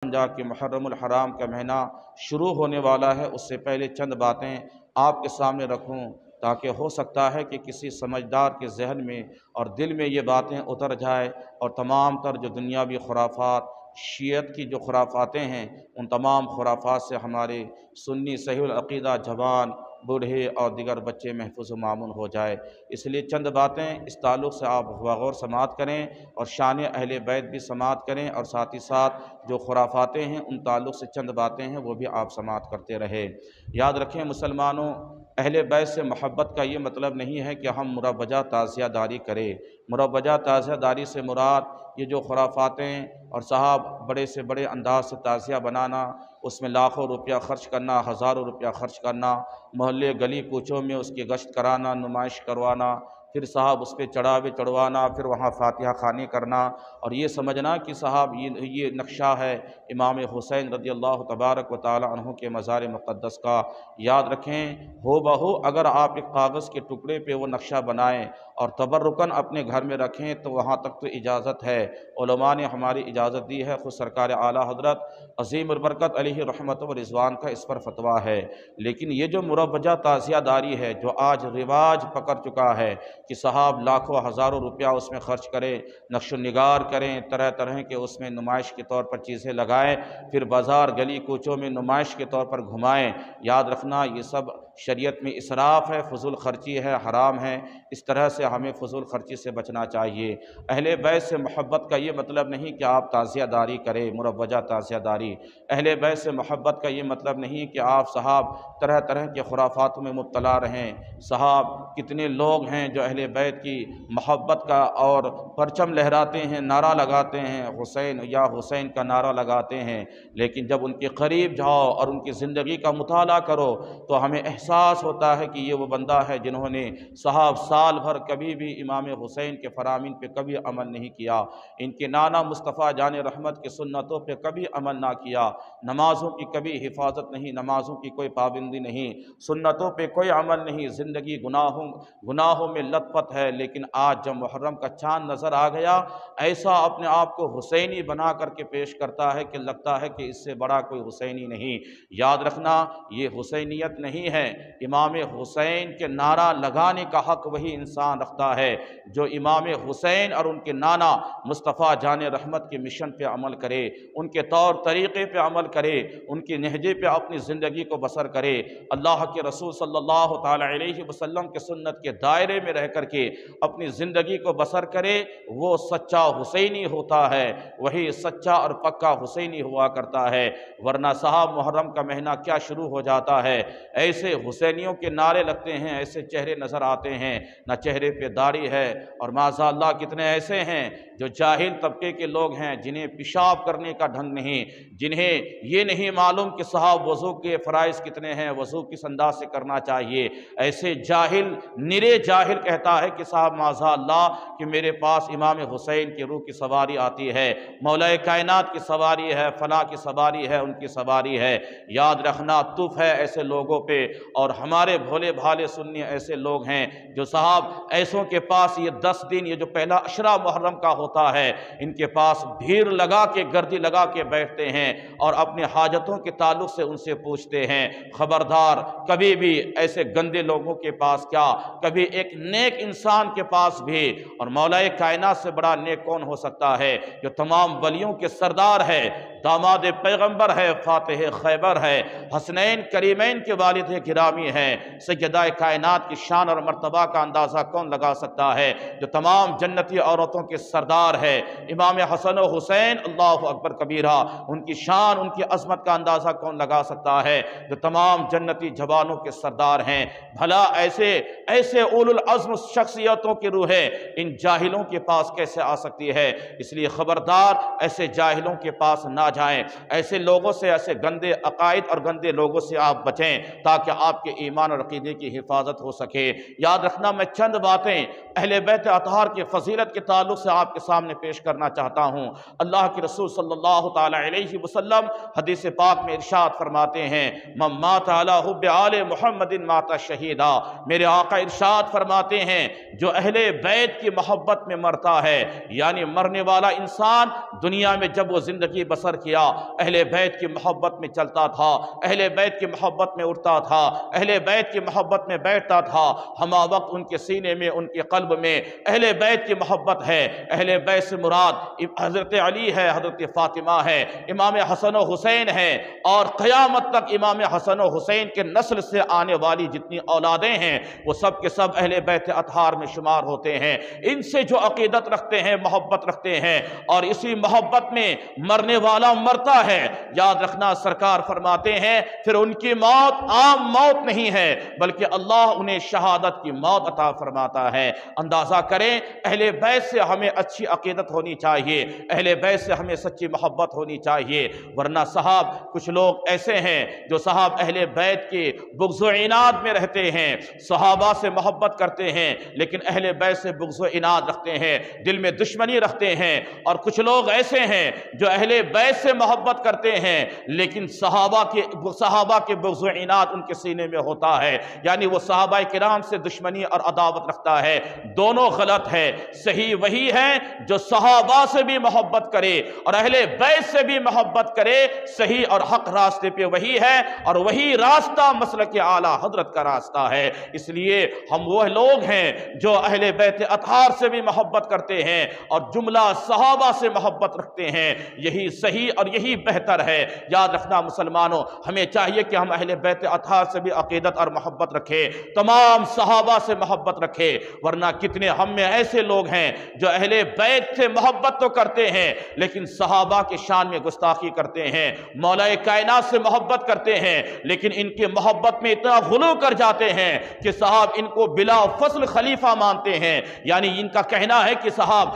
جا کہ محرم الحرام کا مہینہ شروع ہونے والا ہے، اس سے پہلے چند باتیں آپ کے سامنے رکھوں تاکہ ہو سکتا ہے کہ کسی سمجھدار کے ذہن میں اور دل میں یہ باتیں اتر جائے اور تمام تر جو دنیاوی خرافات، شیعت کی جو خرافاتیں ہیں، ان تمام خرافات سے ہمارے سنی صحیح العقیدہ جوان، بوڑھے اور دیگر بچے محفوظ و مامون ہو جائے۔ اس لیے چند باتیں اس تعلق سے آپ بغور سماعت کریں اور شان اہل بیت بھی سماعت کریں، اور ساتھ ہی ساتھ جو خرافاتیں ہیں ان تعلق سے چند باتیں ہیں وہ بھی آپ سماعت کرتے رہے۔ یاد رکھیں مسلمانوں، اہل بیت سے محبت کا یہ مطلب نہیں ہے کہ ہم مروجہ تعزیہ داری کریں۔ مروجہ تعزیہ داری سے مراد یہ جو خرافاتیں اور صاحب بڑے سے بڑے انداز سے تعزیہ بنانا، اس میں لاکھوں روپیہ خرچ کرنا، ہزاروں روپیہ خرچ کرنا، محلے گلی کوچوں میں اس کی گشت کرانا، نمائش کروانا، پھر صاحب اس پہ چڑھاوے چڑھوانا، پھر وہاں فاتحہ خوانی کرنا، اور یہ سمجھنا کہ صاحب یہ نقشہ ہے امام حسین رضی اللہ تبارک و تعالی عنہ کے مزار مقدس کا۔ یاد رکھیں ہو بہو اگر آپ ایک کاغذ کے ٹکڑے پہ وہ نقشہ بنائیں اور تبرکاً اپنے گھر میں رکھیں تو وہاں تک تو اجازت ہے، علماء نے ہماری اجازت دی ہے، خود سرکار اعلیٰ حضرت عظیم البرکت علیہ رحمت و رضوان کا اس پر فتویٰ ہے۔ لیکن یہ جو مروجہ تعزیہ داری ہے جو آج رواج پکڑ چکا ہے کہ صاحب لاکھوں ہزاروں روپیہ اس میں خرچ کریں، نقش و نگار کریں، طرح طرح کے اس میں نمائش کے طور پر چیزیں لگائیں، پھر بازار گلی کوچوں میں نمائش کے طور پر گھمائیں، یاد رکھنا یہ سب شریعت میں اسراف ہے، فضول خرچی ہے، حرام ہے۔ اس طرح سے ہمیں فضول خرچی سے بچنا چاہیے۔ اہل بیت سے محبت کا یہ مطلب نہیں کہ آپ تعزیہ داری کریں، مروجہ تعزیہ داری۔ اہل بیت سے محبت کا یہ مطلب نہیں کہ آپ صاحب طرح طرح کے خرافات میں مبتلا رہیں۔ صاحب کتنے لوگ ہیں جو اہل بیت کی محبت کا اور پرچم لہراتے ہیں، نعرہ لگاتے ہیں، حسین یا حسین کا نعرہ لگاتے ہیں، لیکن جب ان کے قریب جاؤ اور ان کی زندگی کا مطالعہ کرو تو ہمیں احساس ہوتا ہے کہ یہ وہ بندہ ہے جنہوں نے صاحب سال بھر کبھی بھی امام حسین کے فرامین پہ کبھی عمل نہیں کیا، ان کے نانا مصطفیٰ جان رحمت کی سنتوں پہ کبھی عمل نہ کیا، نمازوں کی کبھی حفاظت نہیں، نمازوں کی کوئی پابندی نہیں، سنتوں پہ کوئی عمل نہیں، زندگی گناہوں میں لت پت ہے۔ لیکن آج جب محرم کا چاند نظر آ گیا، ایسا اپنے آپ کو حسینی بنا کر کے پیش کرتا ہے کہ لگتا ہے کہ اس سے بڑا کوئی حسینی نہیں۔ یاد رکھنا یہ حسینیت نہیں ہے۔ امام حسین کے نعرہ لگانے کا حق وہی انسان رکھتا ہے جو امام حسین اور ان کے نانا مصطفیٰ جان رحمت کے مشن پہ عمل کرے، ان کے طور طریقے پہ عمل کرے، ان کے نہجے پہ اپنی زندگی کو بسر کرے، اللہ کے رسول صلی اللہ تعالی علیہ وسلم کے سنت کے دائرے میں رہ کر کے اپنی زندگی کو بسر کرے، وہ سچا حسینی ہوتا ہے، وہی سچا اور پکا حسینی ہوا کرتا ہے۔ ورنہ صاحب محرم کا مہینہ کیا شروع ہو جاتا ہے، ایسے حسینیوں کے نعرے لگتے ہیں، ایسے چہرے نظر آتے ہیں، نہ چہرے پہ داڑھی ہے، اور معاذ اللہ کتنے ایسے ہیں جو جاہل طبقے کے لوگ ہیں جنہیں پیشاب کرنے کا ڈھنگ نہیں، جنہیں یہ نہیں معلوم کہ صاحب وضو کے فرائض کتنے ہیں، وضو کس انداز سے کرنا چاہیے۔ ایسے جاہل، نرے جاہل کہتا ہے کہ صاحب معاذ اللہ کہ میرے پاس امام حسین کی روح کی سواری آتی ہے، مولا کائنات کی سواری ہے، فلاں کی سواری ہے، ان کی سواری ہے۔ یاد رکھنا تف ہے ایسے لوگوں پہ، اور ہمارے بھولے بھالے سنی ایسے لوگ ہیں جو صاحب ایسوں کے پاس یہ 10 دن یہ جو پہلا عشرہ محرم کا ہوتا ہے، ان کے پاس بھیڑ لگا کے گردی لگا کے بیٹھتے ہیں اور اپنے حاجتوں کے تعلق سے ان سے پوچھتے ہیں۔ خبردار کبھی بھی ایسے گندے لوگوں کے پاس کیا، کبھی ایک نیک انسان کے پاس بھی، اور مولا کائنات سے بڑا نیک کون ہو سکتا ہے جو تمام ولیوں کے سردار ہے، داماد پیغمبر ہے، فاتح خیبر ہے، حسنین کریمین کے والد گرامی ہیں، سیدہ کائنات کی شان اور مرتبہ کا اندازہ کون لگا سکتا ہے، جو تمام جنتی عورتوں کے سردار ہے، امام حسن و حسین، اللہ اکبر کبیرہ، ان کی شان ان کی عظمت کا اندازہ کون لگا سکتا ہے، جو تمام جنتی جوانوں کے سردار ہیں۔ بھلا ایسے اولو العزم شخصیتوں کی روحیں ان جاہلوں کے پاس کیسے آ سکتی ہے؟ اس لیے خبردار ایسے جاہلوں کے پاس نہ جائیں، ایسے لوگوں سے، ایسے گندے عقائد اور گندے لوگوں سے آپ بچیں تاکہ آپ کے ایمان اور عقیدے کی حفاظت ہو سکے۔ یاد رکھنا میں چند باتیں اہل بیت اطہار کی فضیلت کے تعلق سے آپ کے سامنے پیش کرنا چاہتا ہوں۔ اللہ کے رسول صلی اللہ تعالی علیہ وسلم حدیث پاک میں ارشاد فرماتے ہیں، من مات علی حب آل محمد مات شہیدا۔ میرے آقا ارشاد فرماتے ہیں جو اہل بیت کی محبت میں مرتا ہے، یعنی مرنے والا انسان دنیا میں جب وہ زندگی بسر کیا اہل بیت کی محبت میں چلتا تھا، اہل بیت کی محبت میں اٹھتا تھا، اہل بیت کی محبت میں بیٹھتا تھا، ہما وقت ان کے سینے میں، ان کے قلب میں اہل بیت کی محبت ہے۔ اہل بیت سے مراد حضرت علی ہے، حضرت فاطمہ ہے، امام حسن و حسین ہے، اور قیامت تک امام حسن و حسین کے نسل سے آنے والی جتنی اولادیں ہیں وہ سب کے سب اہل بیت اطہار میں شمار ہوتے ہیں۔ ان سے جو عقیدت رکھتے ہیں، محبت رکھتے ہیں، اور اسی محبت میں مرنے والا مرتا ہے، یاد رکھنا سرکار فرماتے ہیں پھر ان کی موت عام موت نہیں ہے بلکہ اللہ انہیں شہادت کی موت عطا فرماتا ہے۔ اندازہ کریں اہل بیت سے ہمیں اچھی عقیدت ہونی چاہیے، اہل بیت سے ہمیں سچی محبت ہونی چاہیے، ورنہ صاحب کچھ لوگ ایسے ہیں جو صاحب اہل بیت کے بغض و عناد میں رہتے ہیں، صحابہ سے محبت کرتے ہیں لیکن اہل بیت سے بغض و عناد رکھتے ہیں، دل میں دشمنی رکھتے ہیں، اور کچھ لوگ ایسے ہیں جو اہل بیت سے محبت کرتے ہیں لیکن صحابہ کے بغض و عناد ان کے سینے میں ہوتا ہے، یعنی وہ صحابہ کرام سے دشمنی اور عداوت رکھتا ہے۔ دونوں غلط ہے، صحیح وہی ہے جو صحابہ سے بھی محبت کرے اور اہل بیت سے بھی محبت کرے، صحیح اور حق راستے پہ وہی ہے، اور وہی راستہ مسلک اعلیٰ حضرت کا راستہ ہے۔ اس لیے ہم وہ لوگ ہیں جو اہل بیت اطہار سے بھی محبت کرتے ہیں اور جملہ صحابہ سے محبت رکھتے ہیں، یہی صحیح اور یہی بہتر ہے۔ یاد رکھنا مسلمانوں، ہمیں چاہیے کہ ہم اہل بیت اطہار سے بھی عقیدت اور محبت رکھیں، تمام صحابہ سے محبت رکھیں، ورنہ کتنے ہم میں ایسے لوگ ہیں جو اہل بیت سے محبت تو کرتے ہیں لیکن صحابہ کے شان میں گستاخی کرتے ہیں، مولا کائنات سے محبت کرتے ہیں لیکن ان کے محبت میں اتنا غلو کر جاتے ہیں کہ صاحب ان کو بلا فصل خلیفہ مانتے ہیں، یعنی ان کا کہنا ہے کہ صاحب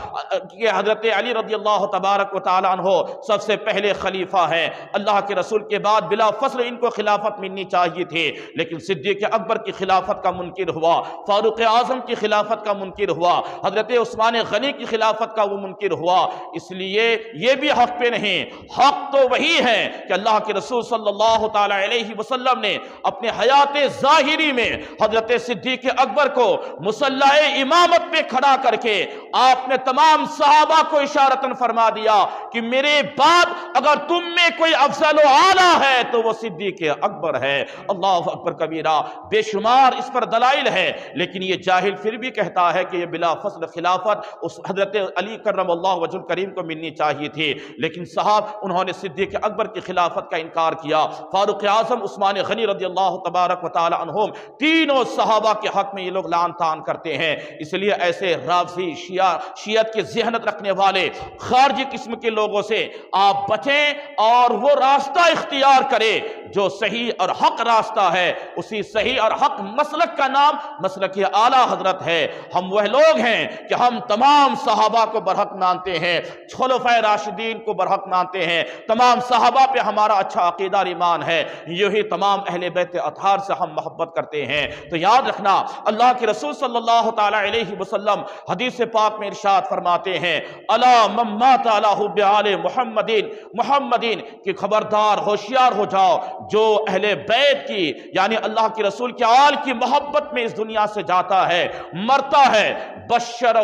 کہ حضرت علی رضی اللہ تبارک و تعالی عنہ سب سے پہلے خلیفہ ہیں، اللہ کے رسول کے بعد بلا فصل ان کو خلافت ملنی چاہیے تھی، لیکن صدیق اکبر کی خلافت کا منکر ہوا، فاروق اعظم کی خلافت کا منکر ہوا، حضرت عثمان غنی کی خلافت کا وہ منکر ہوا۔ اس لیے یہ بھی حق پہ نہیں، حق تو وہی ہے کہ اللہ کے رسول صلی اللہ تعالی علیہ وسلم نے اپنے حیات ظاہری میں حضرت صدیق اکبر کو مصلی امامت پہ کھڑا کر کے آپ نے تمام صحابہ کو اشارتاً فرما دیا کہ میرے بعد اگر تم میں کوئی افضل و اعلیٰ ہے تو وہ صدیق اکبر ہے۔ اللہ اکبر کبیرہ، بے شمار اس پر دلائل ہے، لیکن یہ جاہل پھر بھی کہتا ہے کہ یہ بلا فصل خلافت اس حضرت علی کرم اللہ وجہ الکریم کو ملنی چاہیے تھی، لیکن صاحب انہوں نے صدیق اکبر کی خلافت کا انکار کیا۔ فاروق اعظم، عثمان غنی رضی اللہ تبارک و تعالی عنہم، تینوں صحابہ کے حق میں یہ لوگ لعن طعن کرتے ہیں۔ اس لیے ایسے رافضی شیعت کے ذہنت رکھنے والے خارجی قسم کے لوگوں سے آپ بچیں اور وہ راستہ اختیار کریں جو صحیح اور حق راستہ ہے۔ اسی صحیح اور حق مسلک کا نام مسلک اعلیٰ حضرت ہے۔ ہم وہ لوگ ہیں کہ ہم تمام صحابہ کو برحق مانتے ہیں، خلفائے راشدین کو برحق مانتے ہیں، تمام صحابہ پہ ہمارا اچھا عقیدہ اور ایمان ہے، یہی تمام اہل بیت اطہار سے ہم محبت کرتے ہیں۔ تو یاد رکھنا اللہ کے رسول صلی اللہ تعالی علیہ وسلم حدیث پاک میں ارشاد فرماتے ہیں الا من مات علی حب آل محمدین کہ خبردار ہوشیار ہو جاؤ، جو اہل بیت کی یعنی اللہ کے رسول کے آل کی محبت میں اس دنیا سے جاتا ہے، مرتا ہے، بشرہ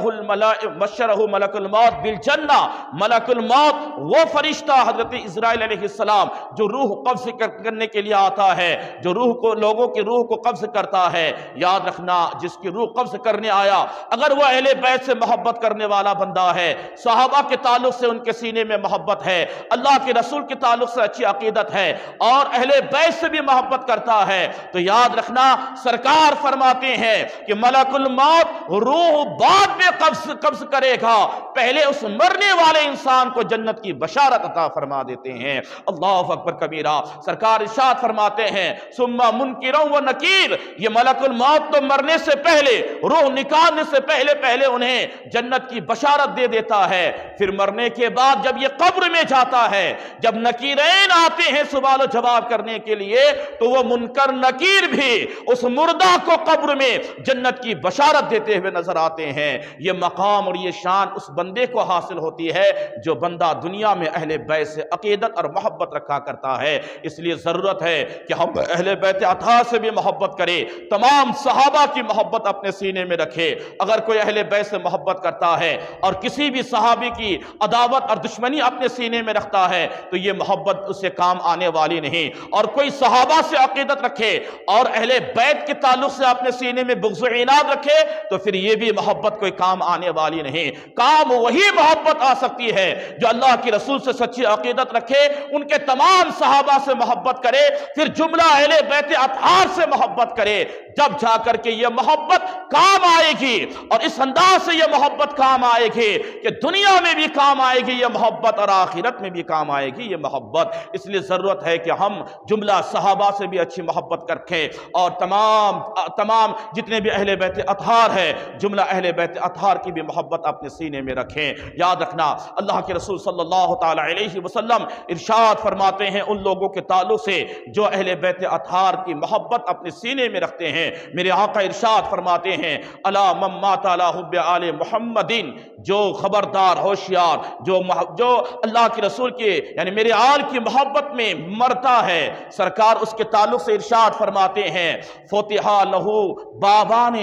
ملک الموت بالجنہ، ملک الموت وہ فرشتہ حضرت اسرائیل علیہ السلام جو روح قبض کرنے کے لیے آتا ہے، جو روح کو لوگوں کی روح کو قبض کرتا ہے، یاد رکھنا جس کی روح قبض کرنے آیا اگر وہ اہل بیت سے محبت کرنے والا بندہ ہے، صحابہ کے تعلق سے ان کے سینے میں محبت ہے، اللہ کے رسول کے تعلق سے اچھی عقیدت ہے اور اہل بیت سے بھی محبت کرتا ہے، تو یاد رکھنا سرکار فرماتے ہیں کہ ملک الموت روح بعد میں قبض کرے گا، پہلے اس مرنے والے انسان کو جنت کی بشارت عطا فرما دیتے ہیں۔ اللہ اکبر کبیرہ، سرکار ارشاد فرماتے ہیں ثم منکر و نکیر، یہ ملک الموت تو مرنے سے پہلے، روح نکالنے سے پہلے انہیں جنت کی بشارت دے دیتا ہے، پھر مرنے کے بعد جب یہ قبر میں جاتا ہے، جب نکیرین آتے ہیں سوال و جواب کرنے کے لیے، تو وہ منکر نکیر بھی اس مردہ کو قبر میں جنت کی بشارت دیتے ہوئے نظر آتے ہیں۔ یہ مقام اور یہ شان اس بندے کو حاصل ہوتی ہے جو بندہ دنیا میں اہل بیت سے عقیدت اور محبت رکھا کرتا ہے۔ اس لیے ضرورت ہے کہ ہم اہل بیت اطہار سے بھی محبت کریں، تمام صحابہ کی محبت اپنے سینے میں رکھے۔ اگر کوئی اہل بیت سے محبت کرتا ہے اور کسی بھی صحابی کی عداوت اور دشمنی اپنے سینے میں رکھتا ہے تو یہ محبت اسے کام آنے والی نہیں۔ اور کوئی صحابہ سے عقیدت رکھے اور اہل بیت کے تعلق سے اپنے سینے میں بغض و عناد رکھے تو پھر یہ بھی محبت کوئی کام آنے والی نہیں۔ کام وہی محبت آ سکتی ہے جو اللہ کے رسول سے سچی عقیدت رکھے، ان کے تمام صحابہ سے محبت کرے، پھر جملہ اہل بیت اطہار سے محبت کرے، جب جا کر کے یہ محبت کام آئے گی۔ اور اس انداز سے یہ محبت کام آئے گی کہ دنیا میں بھی کام آئے گی یہ محبت اور آخرت میں بھی کام آئے گی یہ محبت۔ اس لیے ضرورت ہے کہ ہم جملہ صحابہ سے بھی اچھی محبت رکھیں اور تمام جتنے بھی اہل بیت اطہار ہے جملہ اہل بیت اطہار کی بھی محبت اپنے سینے میں رکھیں۔ یاد رکھنا اللہ کے رسول صلی اللہ تعالی علیہ وسلم ارشاد فرماتے ہیں ان لوگوں کے تعلق سے جو اہل بیت اطہار کی محبت اپنے سینے میں رکھتے ہیں، میرے آقا ارشاد فرماتے ہیں الا من مات علی حب آل محمد، جو خبردار ہوشیار جو اللہ کے رسول کے یعنی میرے آل کی محبت میں مرتا ہے، سرکار اس کے تعلق سے ارشاد فرماتے ہیں فتح لہو بابان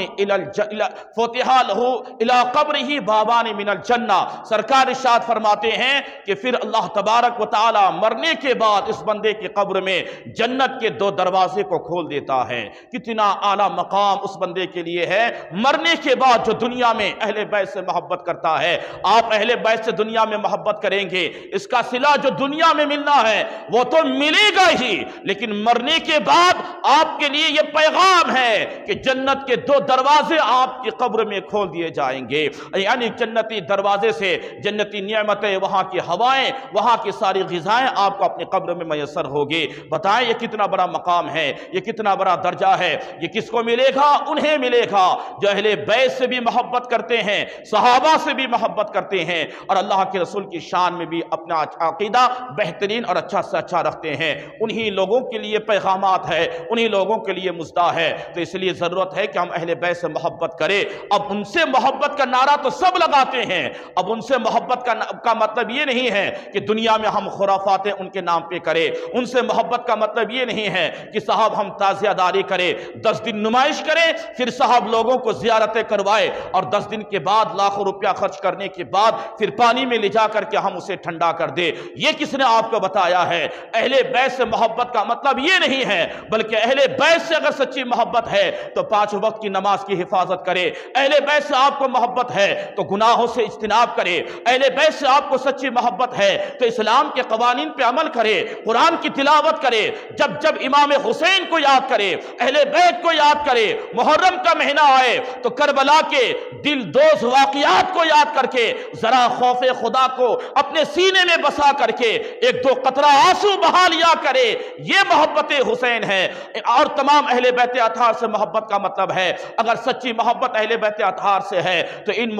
فتح لہو الی قبرہ بابان من الجنہ، سرکار ارشاد فرماتے ہیں کہ پھر اللہ تبارک و تعالی مرنے کے بعد اس بندے کی قبر میں جنت کے 2 دروازے کو کھول دیتا ہے۔ کتنا اعلیٰ مقام اس بندے کے لیے ہے مرنے کے بعد جو دنیا میں اہل بیت سے محبت کرتا ہے۔ آپ اہل بیت سے دنیا میں محبت کریں گے، اس کا صلہ جو دنیا میں ملنا ہے وہ تو ملے گا ہی، لیکن مرنے کے بعد آپ کے لیے یہ پیغام ہے کہ جنت کے 2 دروازے آپ کی قبر میں کھول دیے جائیں گے، یعنی جنتی دروازے سے جنتی نعمتیں، وہاں کی ہوائیں، وہاں کی ساری غذائیں آپ کو اپنی قبر میں میسر ہوگی۔ بتائیں یہ کتنا بڑا مقام ہے، یہ کتنا بڑا درجہ ہے۔ یہ کس کو ملے گا؟ انہیں ملے گا جو اہل بیت سے بھی محبت کرتے ہیں، صحابہ سے بھی محبت کرتے ہیں اور اللہ کے رسول کی شان میں بھی اپنا عقیدہ بہترین اور اچھا سے اچھا رکھتے ہیں۔ انہی لوگوں کے لیے پیغامات ہے، انہی لوگوں کے لیے مصداق ہے۔ تو اس لیے ضرورت ہے کہ ہم اہل بیت سے محبت کریں۔ اب ان سے محبت کا نعرہ تو سب لگاتے ہیں، اب ان سے محبت کا مطلب یہ نہیں ہے کہ دنیا میں ہم خرافات ان کے نام پہ کریں۔ ان سے محبت کا مطلب یہ نہیں ہے کہ صاحب ہم تعزیہ داری کریں، 10 دن نمائش کریں، پھر صاحب لوگوں کو زیارتیں کروائے اور 10 دن کے بعد لاکھوں روپیہ خرچ کرنے کے بعد پھر پانی میں لے جا کر کے ہم اسے ٹھنڈا کر دے۔ یہ کس نے آپ کو بتایا ہے؟ اہل بیت سے محبت کا مطلب یہ نہیں ہے، بلکہ اہل بیت سے اگر سچی محبت ہے تو 5 وقت کی نماز کی حفاظت کرے۔ اہل بیت سے آپ کو محبت ہے تو گناہوں سے اجتناب کرے۔ اہل بیت سے آپ کو سچی محبت ہے تو اسلام کے قوانین پہ عمل کرے، قرآن کی تلاوت کرے، جب امام حسین کو یاد کرے، اہل بیت کو یاد کرے، محرم کا مہینہ آئے تو کربلا کے دل دوز واقعات کو یاد کر کے ذرا خوف خدا کو اپنے سینے میں بسا کر کے 1-2 قطرہ آنسو بہا لیا کرے۔ یہ محبت حسین ہے۔ اور تمام اہل بیت اطہار سے محبت کا مطلب ہے اگر سچی محبت اہل بیت اطہار سے ہے تو یہ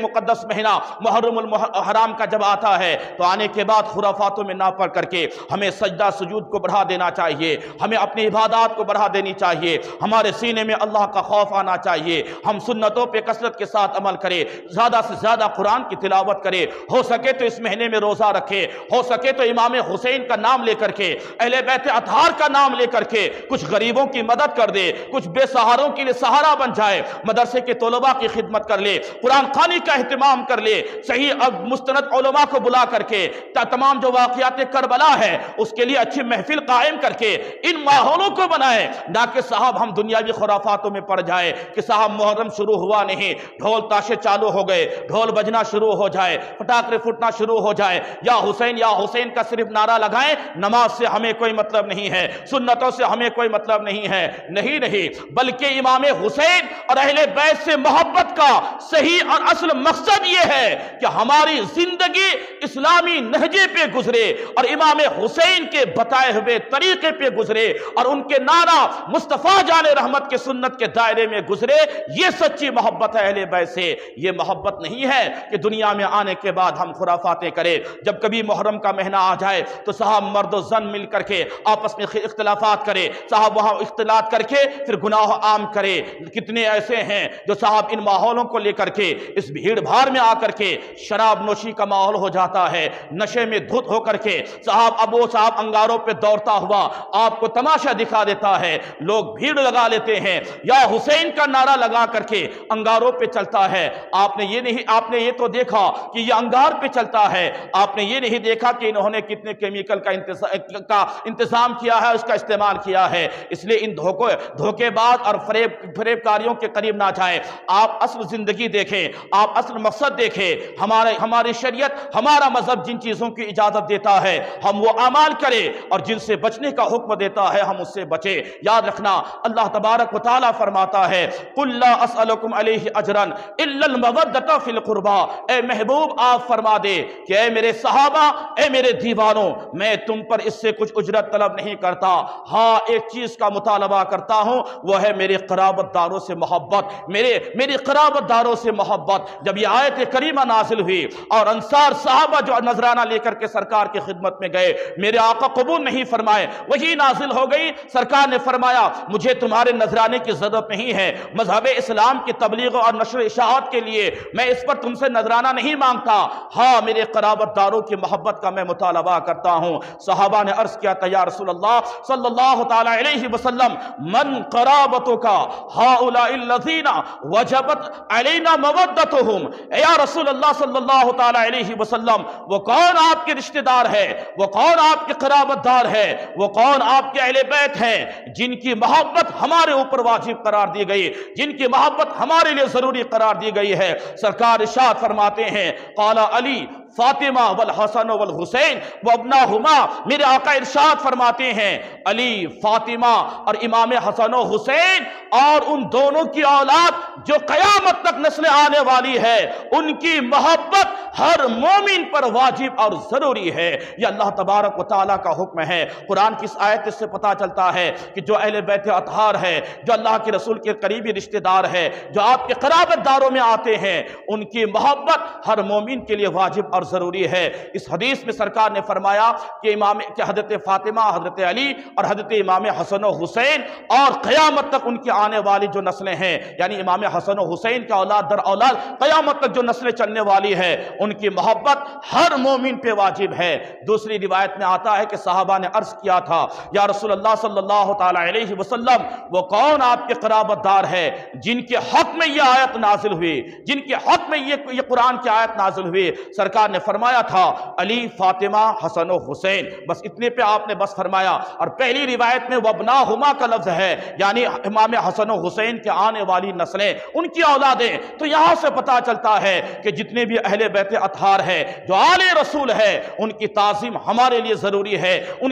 مقدس مہینہ محرم الحرام کا جب آتا ہے تو آنے کے بعد خرافاتوں میں نہ پڑ کر کے ہمیں سجدہ سجود کو بڑھا دینا چاہیے، ہمیں اپنی عبادات کو بڑھا دینی چاہیے، ہمارے سینے میں اللہ کا خوف آنا چاہیے، ہم سنتوں پہ کثرت کے ساتھ عمل کریں، زیادہ سے زیادہ قرآن کی تلاوت کریں، ہو سکے تو اس مہینے میں روزہ رکھے، ہو سکے تو امام حسین کا نام لے کر کے، اہل بیت اطہار کا نام لے کر کے کچھ غریبوں کی مدد کر دے، کچھ بے سہاروں کے لیے سہارا بن جائے، مدرسے کے طلباء کی خدمت کر لے، قرآن خوانی کا اہتمام کر لے، صحیح مستند علماء کو بلا کر کے تمام جو واقعات کربلا ہے اس کے لیے اچھی محفل قائم کر کے ان ماحولوں کو بنائے، نہ کہ صاحب ہم دنیاوی خرافاتوں میں پڑ جائے کہ صاحب محرم شروع ہوا نہیں، ڈھول تاشے چالو ہو گئے، ڈھول بجنا شروع ہو جائے، پٹاخے پھوٹنا شروع ہو جائے، یا حسین کا صرف نعرہ لگائیں، نماز سے ہمیں کوئی مطلب نہیں ہے، سنتوں سے ہمیں کوئی مطلب نہیں ہے، نہیں، بلکہ امام حسین اور اہل بیت سے محبت کا صحیح اور اصل مقصد یہ ہے کہ ہماری زندگی اسلامی نہجے پہ گزرے اور امام حسین کے بتائے ہوئے طریقے پہ گزرے اور ان کے نعرہ مصطفیٰ جان رحمت کے سنت کے دائرے میں گزرے۔ یہ سچی محبت ہے اہل بیت سے۔ یہ محبت نہیں ہے کہ دنیا میں آنے کے بعد ہم خرافاتیں کریں، جب کبھی محرم کا مہینہ آ جائے تو صاحب مرد و زن مل کر کے آپس میں اختلافات کرے، صاحب وہاں اختلاط کر کے پھر گناہ عام کرے۔ کتنے ایسے ہیں جو صاحب ان ماحولوں کو لے کر کے اس بھیڑ بھاڑ میں آ کر کے شراب نوشی کا ماحول ہو جاتا ہے، نشے میں دھت ہو کر کے صاحب انگاروں پہ دوڑتا ہوا آپ کو تماشا دکھا دیتا ہے، لوگ بھیڑ لگا لیتے ہیں، یا حسین حسین کا نعرہ لگا کر کے انگاروں پہ چلتا ہے، آپ نے یہ تو دیکھا کہ یہ انگار پہ چلتا ہے، آپ نے یہ نہیں دیکھا کہ انہوں نے کتنے کیمیکل کا انتظام کیا ہے، اس کا استعمال کیا ہے۔ اس لیے ان دھوکے باز اور فریب کاریوں کے قریب نہ جائیں۔ آپ اصل زندگی دیکھیں، آپ اصل مقصد دیکھیں۔ ہماری شریعت، ہمارا مذہب جن چیزوں کی اجازت دیتا ہے ہم وہ اعمال کریں، اور جن سے بچنے کا حکم دیتا ہے ہم اس سے بچیں۔ یاد رکھنا اللہ تبارک و تعالیٰ فرماتا ہے قُلْ لَا أَسْأَلُكُمْ عَلَيْهِ أَجْرًا إِلَّا الْمَوَدَّةَ فِي الْقُرْبَى، اے محبوب آپ فرما دے کہ اے میرے صحابہ، اے میرے دیوانوں، میں تم پر اس سے کچھ اجرت طلب نہیں کرتا، ہاں ایک چیز کا مطالبہ کرتا ہوں، وہ ہے میرے قرابت داروں سے محبت، میری قرابت داروں سے محبت۔ جب یہ آیت کریمہ نازل ہوئی اور انصار صحابہ جو نذرانہ لے کر کے سرکار کی خدمت میں گئے، میرے آقا قبول نہیں فرمائے، وہی نازل ہو گئی، سرکار نے فرمایا مجھے تمہارے نذرانے کی ضرورت نہیں ہے، مذہب اسلام کی تبلیغ اور نشر اشاعت کے لیے میں اس پر تم سے نذرانہ نہیں مانگتا، ہاں میرے قرابت داروں کی محبت کا میں مطالبہ کرتا ہوں۔ صحابہ نے عرض کیا تھا یا رسول اللہ صلی اللہ تعالی علیہ وسلم من قرابتک ہؤلاء الذین وجبت علینا مودتہم، اے یا رسول اللہ صلی اللہ تعالی علیہ وسلم وہ کون آپ کے رشتہ دار ہے، وہ کون آپ کے قرابت دار ہے، وہ کون آپ کے اہل بیت ہیں جن کی محبت ہمارے اوپر واجب قرار دی گئی، جن کی محبت ہمارے لیے ضروری قرار دی گئی ہے۔ سرکار ارشاد فرماتے ہیں قال علی فاطمہ والحسن والحسین وابناہما، میرے آقا ارشاد فرماتے ہیں علی، فاطمہ اور امام حسن و حسین اور ان دونوں کی اولاد جو قیامت تک نسل آنے والی ہے، ان کی محبت ہر مومن پر واجب اور ضروری ہے۔ یہ اللہ تبارک و تعالیٰ کا حکم ہے۔ قرآن کی اس آیت سے پتہ چلتا ہے کہ جو اہل بیت اطہار ہے، جو اللہ کے رسول کے قریبی رشتہ دار ہے، جو آپ کے قرابت داروں میں آتے ہیں، ان کی محبت ہر مومن کے لیے واجب اور ضروری ہے۔ اس حدیث میں سرکار نے فرمایا کہ حضرت فاطمہ، حضرت علی اور حضرت امام حسن و حسین اور قیامت تک ان کی آنے والی جو نسلیں ہیں، یعنی امام حسن و حسین کا اولاد در اولاد قیامت تک جو نسلیں چلنے والی ہے، ان کی محبت ہر مومن پہ واجب ہے۔ دوسری روایت میں آتا ہے کہ صحابہ نے عرض کیا تھا یا رسول اللہ صلی اللہ تعالی علیہ وسلم وہ کون آپ کے قرابت دار ہے جن کے حق میں یہ آیت نازل ہوئی، جن کے حق میں یہ قرآن کی آیت نازل ہوئی؟ سرکار نے فرمایا تھا علی، فاطمہ، حسن و حسین، بس اتنے پہ آپ نے بس فرمایا۔ اور پہلی روایت میں وابناہما کا لفظ ہے، یعنی امام حسن و حسین کے آنے والی نسلیں، ان کی اولادیں۔ تو یہاں سے پتہ چلتا ہے کہ جتنے بھی اہل بیت اطہار ہے، جو آل رسول ہے، ان کی تعظیم ہمارے لیے ضروری ہے، ان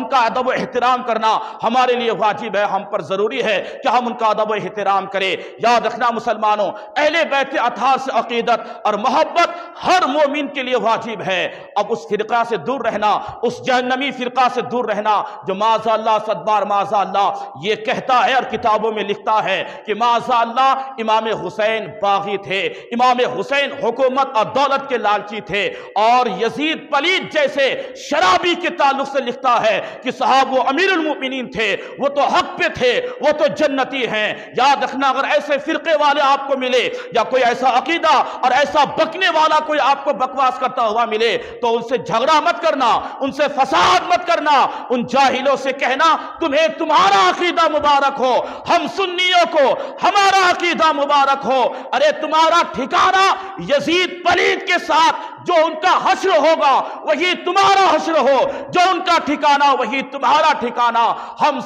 کا ادب و احترام کرنا ہمارے لیے واجب ہے، ہم پر ضروری ہے کہ ہم ان کا ادب و احترام کریں۔ یاد رکھنا مسلمانوں، اہل بیت اطہار سے عقیدت اور محبت ہر مومن کے لیے واجب ہے۔ اب اس فرقہ سے دور رہنا، اس جہنمی فرقہ سے دور رہنا جو معاذ اللہ، صدبار معاذ اللہ یہ کہتا ہے اور کتابوں میں لکھتا ہے کہ معاذ اللہ امام حسین باغی تھے، امام حسین حکومت اور دولت کے لالچی تھے، اور یزید پلید جیسے شرابی کے تعلق سے لکھتا ہے کہ صاحب وہ امیر المؤمنین تھے، وہ تو حق پہ تھے، وہ تو جنتی ہیں۔ یاد رکھنا اگر ایسے فرقے والے آپ کو ملے یا کوئی ایسا عقیدہ اور ایسا بکنے والا کوئی آپ کو بکواس کرتا ہوا ملے تو ان سے جھگڑا مت کرنا، ان سے فساد مت کرنا، ان جاہلوں سے کہنا تمہیں تمہارا عقیدہ مبارک ہو، ہم سنیوں کو ہمارا عقیدہ مبارک ہو۔ ارے تمہارا ٹھکانہ یزید پلید کے ساتھ جو ان کا حشر ہوگا وہی تمہارا حشر ہو، جو ان کا ٹھکانہ وہی تمہارا ٹھکانہ۔ ہم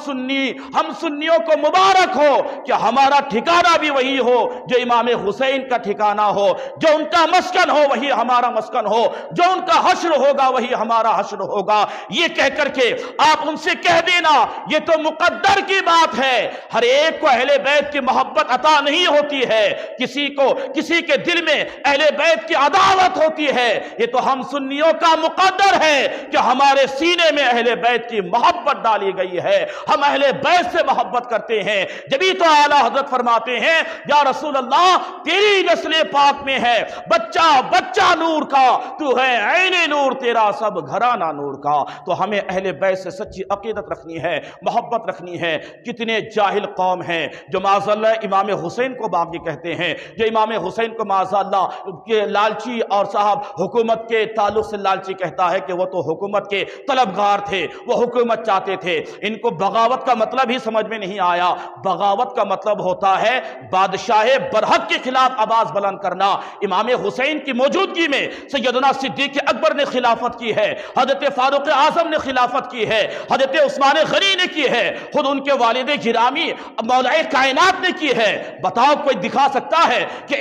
سنیوں کو مبارک ہو کہ ہمارا ٹھکانہ بھی وہی ہو جو امام حسین کا ٹھکانہ ہو، جو ان کا مسکن ہو وہی ہمارا مسکن ہو، جو ان کا حشر ہوگا وہی ہمارا حشر ہوگا۔ یہ کہہ کر کے آپ ان سے کہہ دینا یہ تو مقدر کی بات ہے، ہر ایک کو اہل بیت کی محبت عطا نہیں ہوتی ہے، کسی کے دل میں اہل بیت کی عداوت ہوتی ہے۔ یہ تو ہم سنیوں کا مقدر ہے کہ ہمارے سینے میں اہل بیت کی محبت ڈالی گئی ہے، ہم اہل بیت سے محبت کرتے ہیں۔ جبھی تو اعلیٰ حضرت فرماتے ہیں یا رسول اللہ تیری نسل پاک میں ہے بچہ نور کا، کا, تو ہے عین نور تیرا سب گھرانہ نور کا۔ تو ہمیں اہل بیت سے سچی عقیدت رکھنی ہے، محبت رکھنی ہے۔ کتنے جاہل قوم ہیں جو معاذ اللہ امام حسین کو باغی کہتے ہیں، جو امام حسین کو معاذ اللہ کہ لالچی اور صاحب حکومت کے تعلق سے لالچی کہتا ہے کہ وہ تو حکومت کے طلبگار تھے، وہ حکومت چاہتے تھے۔ ان کو بغاوت کا مطلب ہی سمجھ میں نہیں آیا۔ بغاوت کا مطلب ہوتا ہے بادشاہ برحق کے خلاف آواز بلند کرنا۔ امام حسین کی موجودگی میں سیدنا صدیق اکبر نے خلافت کی ہے، حضرت فاروق اعظم نے خلافت کی ہے، حضرت عثمان غنی نے کی ہے، خود ان کے والد گرامی مولا کائنات نے کی ہے۔ بتاؤ کوئی دکھا سکتا ہے کہ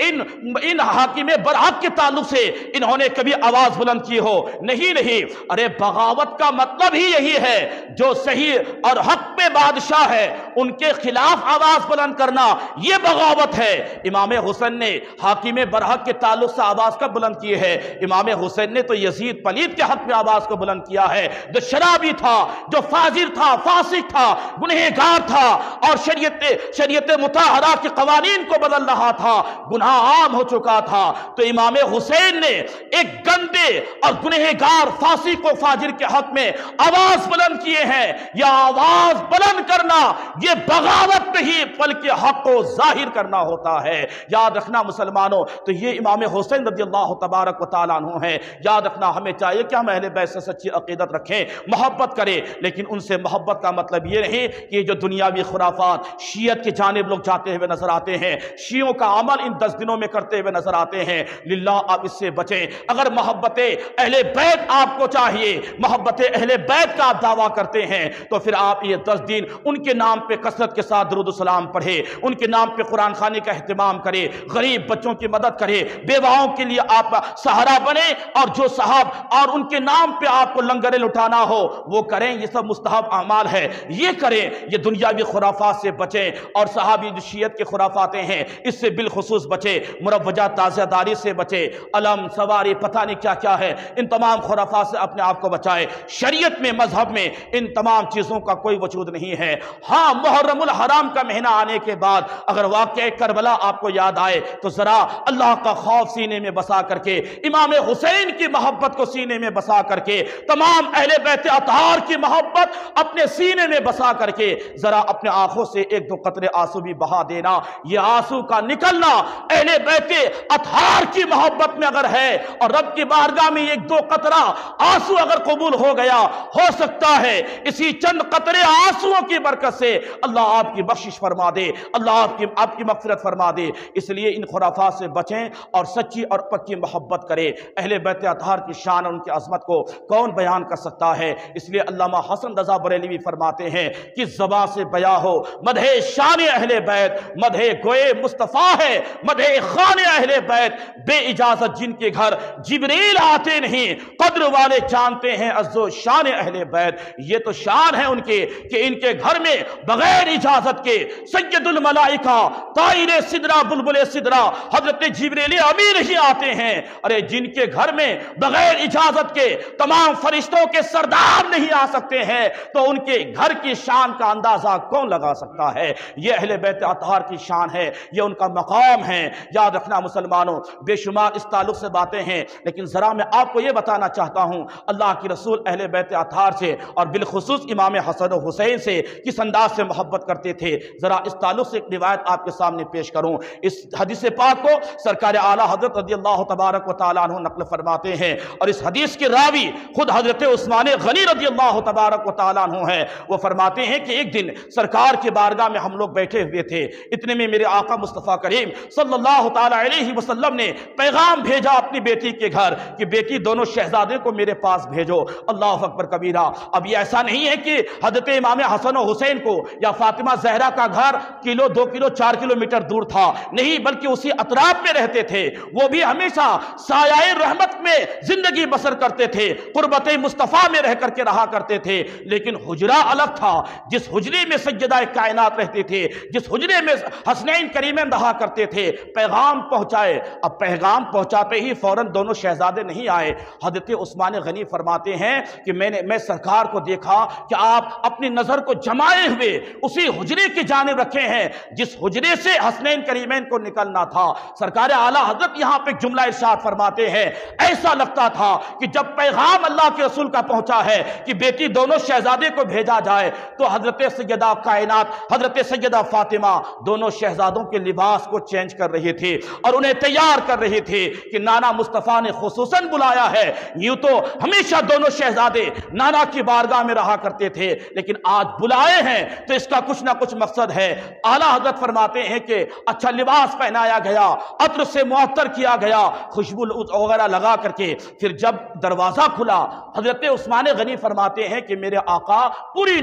ان حاکم برحق کے تعلق سے انہوں نے کبھی آواز بلند کی ہو؟ نہیں۔ ارے بغاوت کا مطلب ہی یہی ہے، جو صحیح اور حق پہ بادشاہ ہے ان کے خلاف آواز بلند کرنا، یہ بغاوت ہے۔ امام حسین نے حاکم برحق کے تعلق سے آواز کب بلند کی ہے؟ امام حسین نے تو یزید پلید کے حق میں آواز کو بلند کیا ہے، جو شرابی تھا، جو فاجر تھا، فاسق تھا، گنہگار تھا اور شریعت مطہرہ کے قوانین کو بدل رہا تھا، گناہ عام ہو چکا تھا۔ تو امام حسین نے ایک گندے اور گنہگار فاسق و فاجر کے حق میں آواز بلند کیے ہیں۔ یہ آواز بلند کرنا یہ بغاوت نہیں بلکہ حق کو ظاہر کرنا ہوتا ہے۔ یاد رکھنا مسلمانوں، تو یہ امام حسین رضی اللہ تبارک و تعالیٰ عنہ ہیں۔ یاد رکھنا ہمیں چاہیے کہ ہم اہل بیت سے سچی عقیدت رکھیں، محبت کریں، لیکن ان سے محبت کا مطلب یہ نہیں کہ جو دنیاوی خرافات شیعت کی جانب لوگ جاتے ہوئے نظر آتے ہیں، شیعوں کا عمل ان 10 دنوں میں کرتے ہوئے نظر آتے ہیں، للہ آپ اس سے بچیں۔ اگر محبت اہل بیت آپ کو چاہیے، محبت اہل بیت کا آپ دعویٰ کرتے ہیں، تو پھر آپ یہ 10 دن ان کے نام پہ کثرت کے ساتھ درود و سلام پڑھے، ان کے نام پہ قرآن خوانی کا اہتمام کرے، غریب بچوں کی مدد کرے، بیواؤں کے لیے آپ سہارا بنے، اور جو صاحب اور ان کے نام پہ آپ کو لنگریں لٹانا ہو وہ کریں۔ یہ سب مستحب اعمال ہے، یہ کریں۔ یہ دنیاوی خرافات سے بچیں، اور صحابی جو شیعت کے خرافاتیں ہیں اس سے بالخصوص بچیں، مروجہ تازیہ داری سے بچیں، علم سواری پتہ نہیں کیا کیا ہے، ان تمام خرافات سے اپنے آپ کو بچائے۔ شریعت میں، مذہب میں ان تمام چیزوں کا کوئی وجود نہیں ہے۔ ہاں، محرم الحرام کا مہینہ آنے کے بعد اگر واقعہ کربلا آپ کو یاد آئے تو ذرا اللہ کا خوف سینے میں بسا کر کے، امام حسین کی محبت کو سینے میں بسا کر کے، تمام اہل بیت اطہار کی محبت اپنے سینے میں بسا کر کے ذرا اپنے آنکھوں سے 1-2 قطرے آنسو بھی بہا دینا۔ یہ آنسو کا نکلنا اہل بیت اطہار کی محبت میں اگر ہے، اور رب کی بارگاہ میں 1-2 قطرہ آنسو اگر قبول ہو گیا، ہو سکتا ہے اسی چند قطرے آنسوؤں کی برکت سے اللہ آپ کی بخشش فرما دے، اللہ آپ کی مغفرت فرما دے۔ اس لیے ان خرافات سے بچیں اور سچی اور پکی محبت کریں۔ اہل بیت اطہار کی شان اور ان کی عظمت کو کون بیان کر سکتا ہے؟ اس لیے علامہ حسن رضا بریلوی فرماتے ہیں کہ زباں سے بیاں ہو مدح شان اہل بیت، مدح گوئے مصطفیٰ ہے، مدح خان اہل بیت، بے اجازت جن کے گھر جبریل آتے نہیں، قدر والے جانتے ہیں عز و شان اہل بیت۔ یہ تو شان ہے ان کے کہ ان کے گھر میں بغیر اجازت کے سید الملائکہ طائر سدرہ بلبل سدرہ حضرت جبریل امین ہی آتے ہیں۔ ارے جن کے گھر میں بغیر اجازت کے تمام فرشتوں کے سردار نہیں آ سکتے ہیں، تو ان کے گھر کی شان کا اندازہ کون لگا سکتا ہے؟ یہ اہل بیت اطہار کی شان ہے، یہ ان کا مقام ہے۔ یاد رکھنا مسلمانوں، بے شمار اس تعلق سے باتیں ہیں، لیکن ذرا میں آپ کو یہ بتانا چاہتا ہوں اللہ کی رسول اہل بیت اطہار سے اور بالخصوص امام حسن و حسین سے کس انداز سے محبت کرتے تھے۔ ذرا اس تعلق سے ایک روایت آپ کے سامنے پیش کروں۔ اس حدیث پاک کو سرکار اعلیٰ حضرت رضی اللہ تبارک و تعالیٰ عنہ نقل فرماتے ہیں، اور اس حدیث کے راوی خود حضرت عثمان غنی رضی اللہ تبارک و تعالیٰ عنہ ہیں۔ وہ فرماتے ہیں کہ ایک دن سرکار کی بارگاہ میں ہم لوگ بیٹھے ہوئے تھے، اتنے میں میرے آقا مصطفیٰ کریم صلی اللہ تعالیٰ علیہ وسلم نے پیغام بھیجا اپنی بیٹی کے گھر کہ بیٹی دونوں شہزادے کو میرے پاس بھیجو۔ اللہ اکبر کبیرہ۔ اب یہ ایسا نہیں ہے کہ حضرت امام حسن و حسین کو یا فاطمہ زہرا کا گھر 2 کلو 4 کلومیٹر دور تھا، نہیں بلکہ اسی اطراف میں رہتے تھے۔ وہ بھی ہمیشہ سایہ رحمت میں زندگی بسر کرتے تھے، قربت مصطفیٰ میں رہ کر کے رہا کرتے تھے، لیکن حجرہ الگ تھا۔ جس حجرے میں سیدہ کائنات رہتے تھے، جس حجرے میں حسنین کریمین رہا کرتے تھے، پیغام پہنچائے۔ اب پیغام پہنچاتے ہی فوراً دونوں شہزادے نہیں آئے۔ حضرت عثمان غنی فرماتے ہیں کہ میں سرکار کو دیکھا کہ آپ اپنی نظر سر کو جمائے ہوئے اسی حجرے کی جانب رکھے ہیں جس حجرے سے حسنین کریمین کو نکلنا تھا۔ سرکار اعلیٰ حضرت یہاں پہ جملہ ارشاد فرماتے ہیں، ایسا لگتا تھا کہ جب پیغام اللہ کے رسول کا پہنچا ہے کہ بیٹی دونوں شہزادے کو بھیجا جائے تو حضرت سیدہ کائنات حضرت سیدہ فاطمہ دونوں شہزادوں کے لباس کو چینج کر رہے تھے اور انہیں تیار کر رہے تھے کہ نانا مصطفیٰ نے خصوصاً بلایا ہے۔ یوں تو ہمیشہ دونوں شہزادے نانا کی بارگاہ میں رہا کرتے تھے، لیکن آج بلائے ہیں تو اس کا کچھ نہ کچھ مقصد ہے۔ اعلیٰ حضرت فرماتے ہیں کہ اچھا لباس پہنایا گیا، عطر سے معطر کیا گیا، خوشبو وغیرہ لگا کر کے پھر جب دروازہ کھلا حضرت عثمان غنی فرماتے ہیں کہ میرے آقا پوری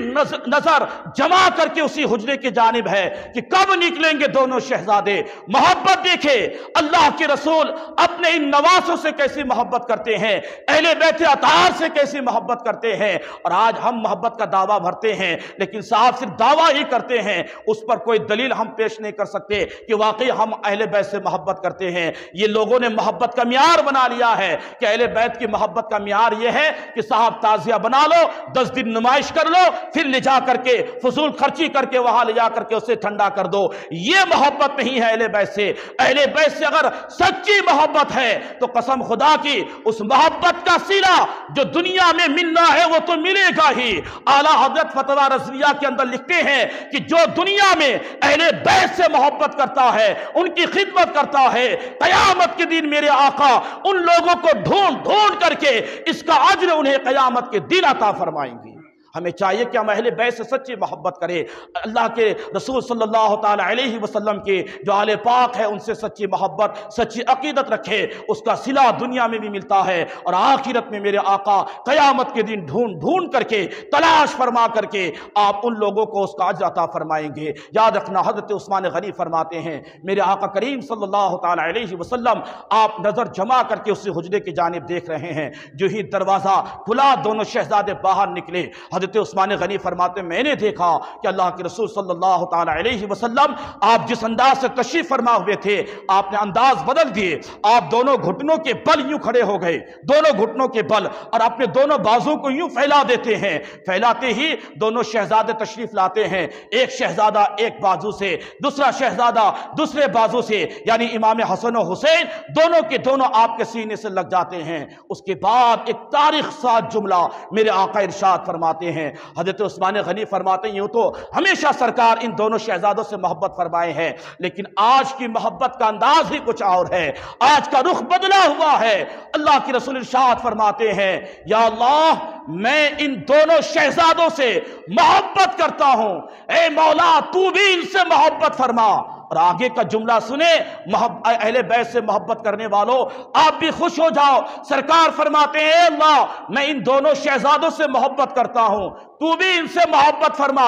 نظر جمع کر کے اسی حجرے کی جانب ہے کہ کب نکلیں گے دونوں شہزادے۔ محبت دیکھے اللہ کے رسول اپنے ان نواسوں سے کیسی محبت کرتے ہیں، اہل بیت اطہار سے کیسی محبت کرتے ہیں۔ اور آج ہم محبت کا دعویٰ بھرتے ہیں لیکن صاحب صرف دعویٰ ہی کرتے ہیں، اس پر کوئی دلیل ہم پیش نہیں کر سکتے کہ واقعی ہم اہل بیت سے محبت کرتے ہیں۔ یہ لوگوں نے محبت کا معیار بنا لیا ہے کہ اہل بیت کی محبت کا معیار یہ ہے کہ صاحب تعزیہ بنا لو، 10 دن نمائش کر لو، پھر لے جا کر کے فضول خرچی کر کے وہاں لے جا کر کے اسے ٹھنڈا کر دو۔ یہ محبت نہیں ہے اہل بیت سے۔ اہل بیت سے اگر سچی محبت ہے تو قسم خدا کی اس محبت کا صلہ جو دنیا میں ملنا ہے وہ تو ملے گا ہی۔ اعلیٰ حضرت فتویٰ رضویہ کے اندر لکھتے ہیں کہ جو دنیا میں اہل بیت سے محبت کرتا ہے، ان کی خدمت کرتا ہے، قیامت کے دن میرے آقا ان لوگوں کو ڈھونڈ ڈھونڈ کر کے اس کا اجر انہیں قیامت کے دن عطا فرمائیں گے۔ ہمیں چاہیے کہ ہم اہل بیت سے سچی محبت کریں، اللہ کے رسول صلی اللہ تعالی علیہ وسلم کے جو آل پاک ہے ان سے سچی محبت سچی عقیدت رکھے، اس کا صلہ دنیا میں بھی ملتا ہے اور آخرت میں میرے آقا قیامت کے دن ڈھونڈ ڈھونڈ کر کے تلاش فرما کر کے آپ ان لوگوں کو اس کا اجر عطا فرمائیں گے۔ یاد رکھنا حضرت عثمان غنی فرماتے ہیں میرے آقا کریم صلی اللہ تعالی علیہ وسلم آپ نظر جما کر کے اسی حجرے کی جانب دیکھ رہے ہیں، جو ہی دروازہ کھلا دونوں شہزادے باہر نکلے۔ حضرت عثمان غنی فرماتے میں نے دیکھا کہ اللہ کے رسول صلی اللہ تعالی علیہ وسلم آپ جس انداز سے تشریف فرما ہوئے تھے آپ نے انداز بدل دیے، آپ دونوں گھٹنوں کے بل یوں کھڑے ہو گئے، دونوں گھٹنوں کے بل، اور اپنے دونوں بازوں کو یوں پھیلا دیتے ہیں۔ پھیلاتے ہی دونوں شہزادے تشریف لاتے ہیں، ایک شہزادہ ایک بازو سے، دوسرا شہزادہ دوسرے بازو سے، یعنی امام حسن و حسین دونوں کے دونوں آپ کے سینے سے لگ جاتے ہیں۔ اس کے بعد ایک تاریخ ساز جملہ میرے آقا ارشاد فرماتے ہیں، حضرت عثمان غنی فرماتے ہیں یوں تو ہمیشہ سرکار ان دونوں شہزادوں سے محبت فرمائے ہیں، لیکن آج کی محبت کا انداز ہی کچھ اور ہے، آج کا رخ بدلا ہوا ہے۔ اللہ کے رسول ارشاد فرماتے ہیں یا اللہ میں ان دونوں شہزادوں سے محبت کرتا ہوں، اے مولا تو بھی ان سے محبت فرما۔ اور آگے کا جملہ سنے، اہل بیت سے محبت کرنے والوں آپ بھی خوش ہو جاؤ۔ سرکار فرماتے ہیں اے اللہ میں ان دونوں شہزادوں سے محبت کرتا ہوں، تو بھی ان سے محبت فرما۔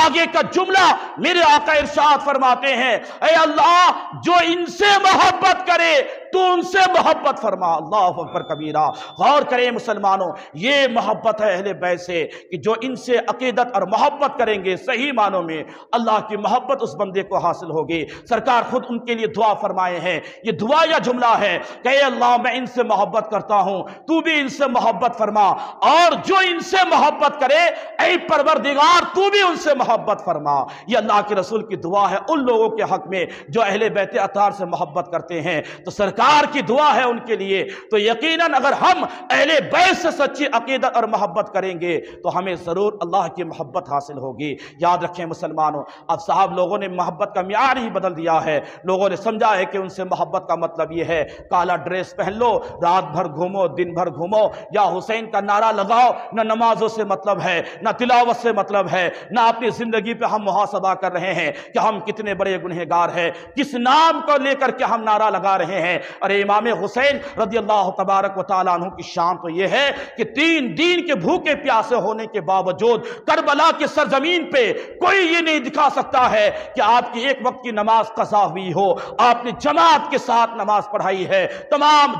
آگے کا جملہ میرے آقا ارشاد فرماتے ہیں اے اللہ جو ان سے محبت کرے تو ان سے محبت فرما۔ اللہ اکبر کبیرہ۔ غور کریں مسلمانوں، یہ محبت ہے اہل بیت سے کہ جو ان سے عقیدت اور محبت کریں گے صحیح معنوں میں اللہ کی محبت اس بندے کو حاصل ہوگی۔ سرکار خود ان کے لیے دعا فرمائے ہیں، یہ دعا یا جملہ ہے کہ اے اللہ میں ان سے محبت کرتا ہوں تو بھی ان سے محبت فرما، اور جو ان سے محبت کرے اے پروردگار تو بھی ان سے محبت فرما۔ یہ اللہ کے رسول کی دعا ہے ان لوگوں کے حق میں جو اہل بیت اطہار سے محبت کرتے ہیں، تو سرکار کی دعا ہے ان کے لیے۔ تو یقیناً اگر ہم اہل بیت سے سچی عقیدت اور محبت کریں گے تو ہمیں ضرور اللہ کی محبت حاصل ہوگی۔ یاد رکھیں مسلمانوں، اب صاحب لوگوں نے محبت کا معیار ہی بدل دیا ہے، لوگوں نے سمجھا ہے کہ ان سے محبت کا مطلب یہ ہے کالا ڈریس پہن لو، رات بھر گھومو دن بھر گھومو، یا حسین کا نعرہ لگاؤ، نہ نمازوں سے مطلب ہے نہ تلاوت سے مطلب ہے، نہ اپنی زندگی پہ ہم محاسبہ کر رہے ہیں کہ ہم کتنے بڑے گنہگار ہیں، کس نام کو لے کر کے ہم نعرہ لگا رہے ہیں۔ ارے امام حسین رضی اللہ تبارک و تعالیٰ عنہ کی شان تو یہ ہے کہ 3 دن کے بھوکے پیاسے ہونے کے باوجود کربلا کی سرزمین پہ کوئی یہ نہیں دکھا سکتا ہے کہ آپ کی ایک وقت کی نماز قضا ہوئی ہو، آپ نے جماعت کے ساتھ نماز پڑھائی ہے، تمام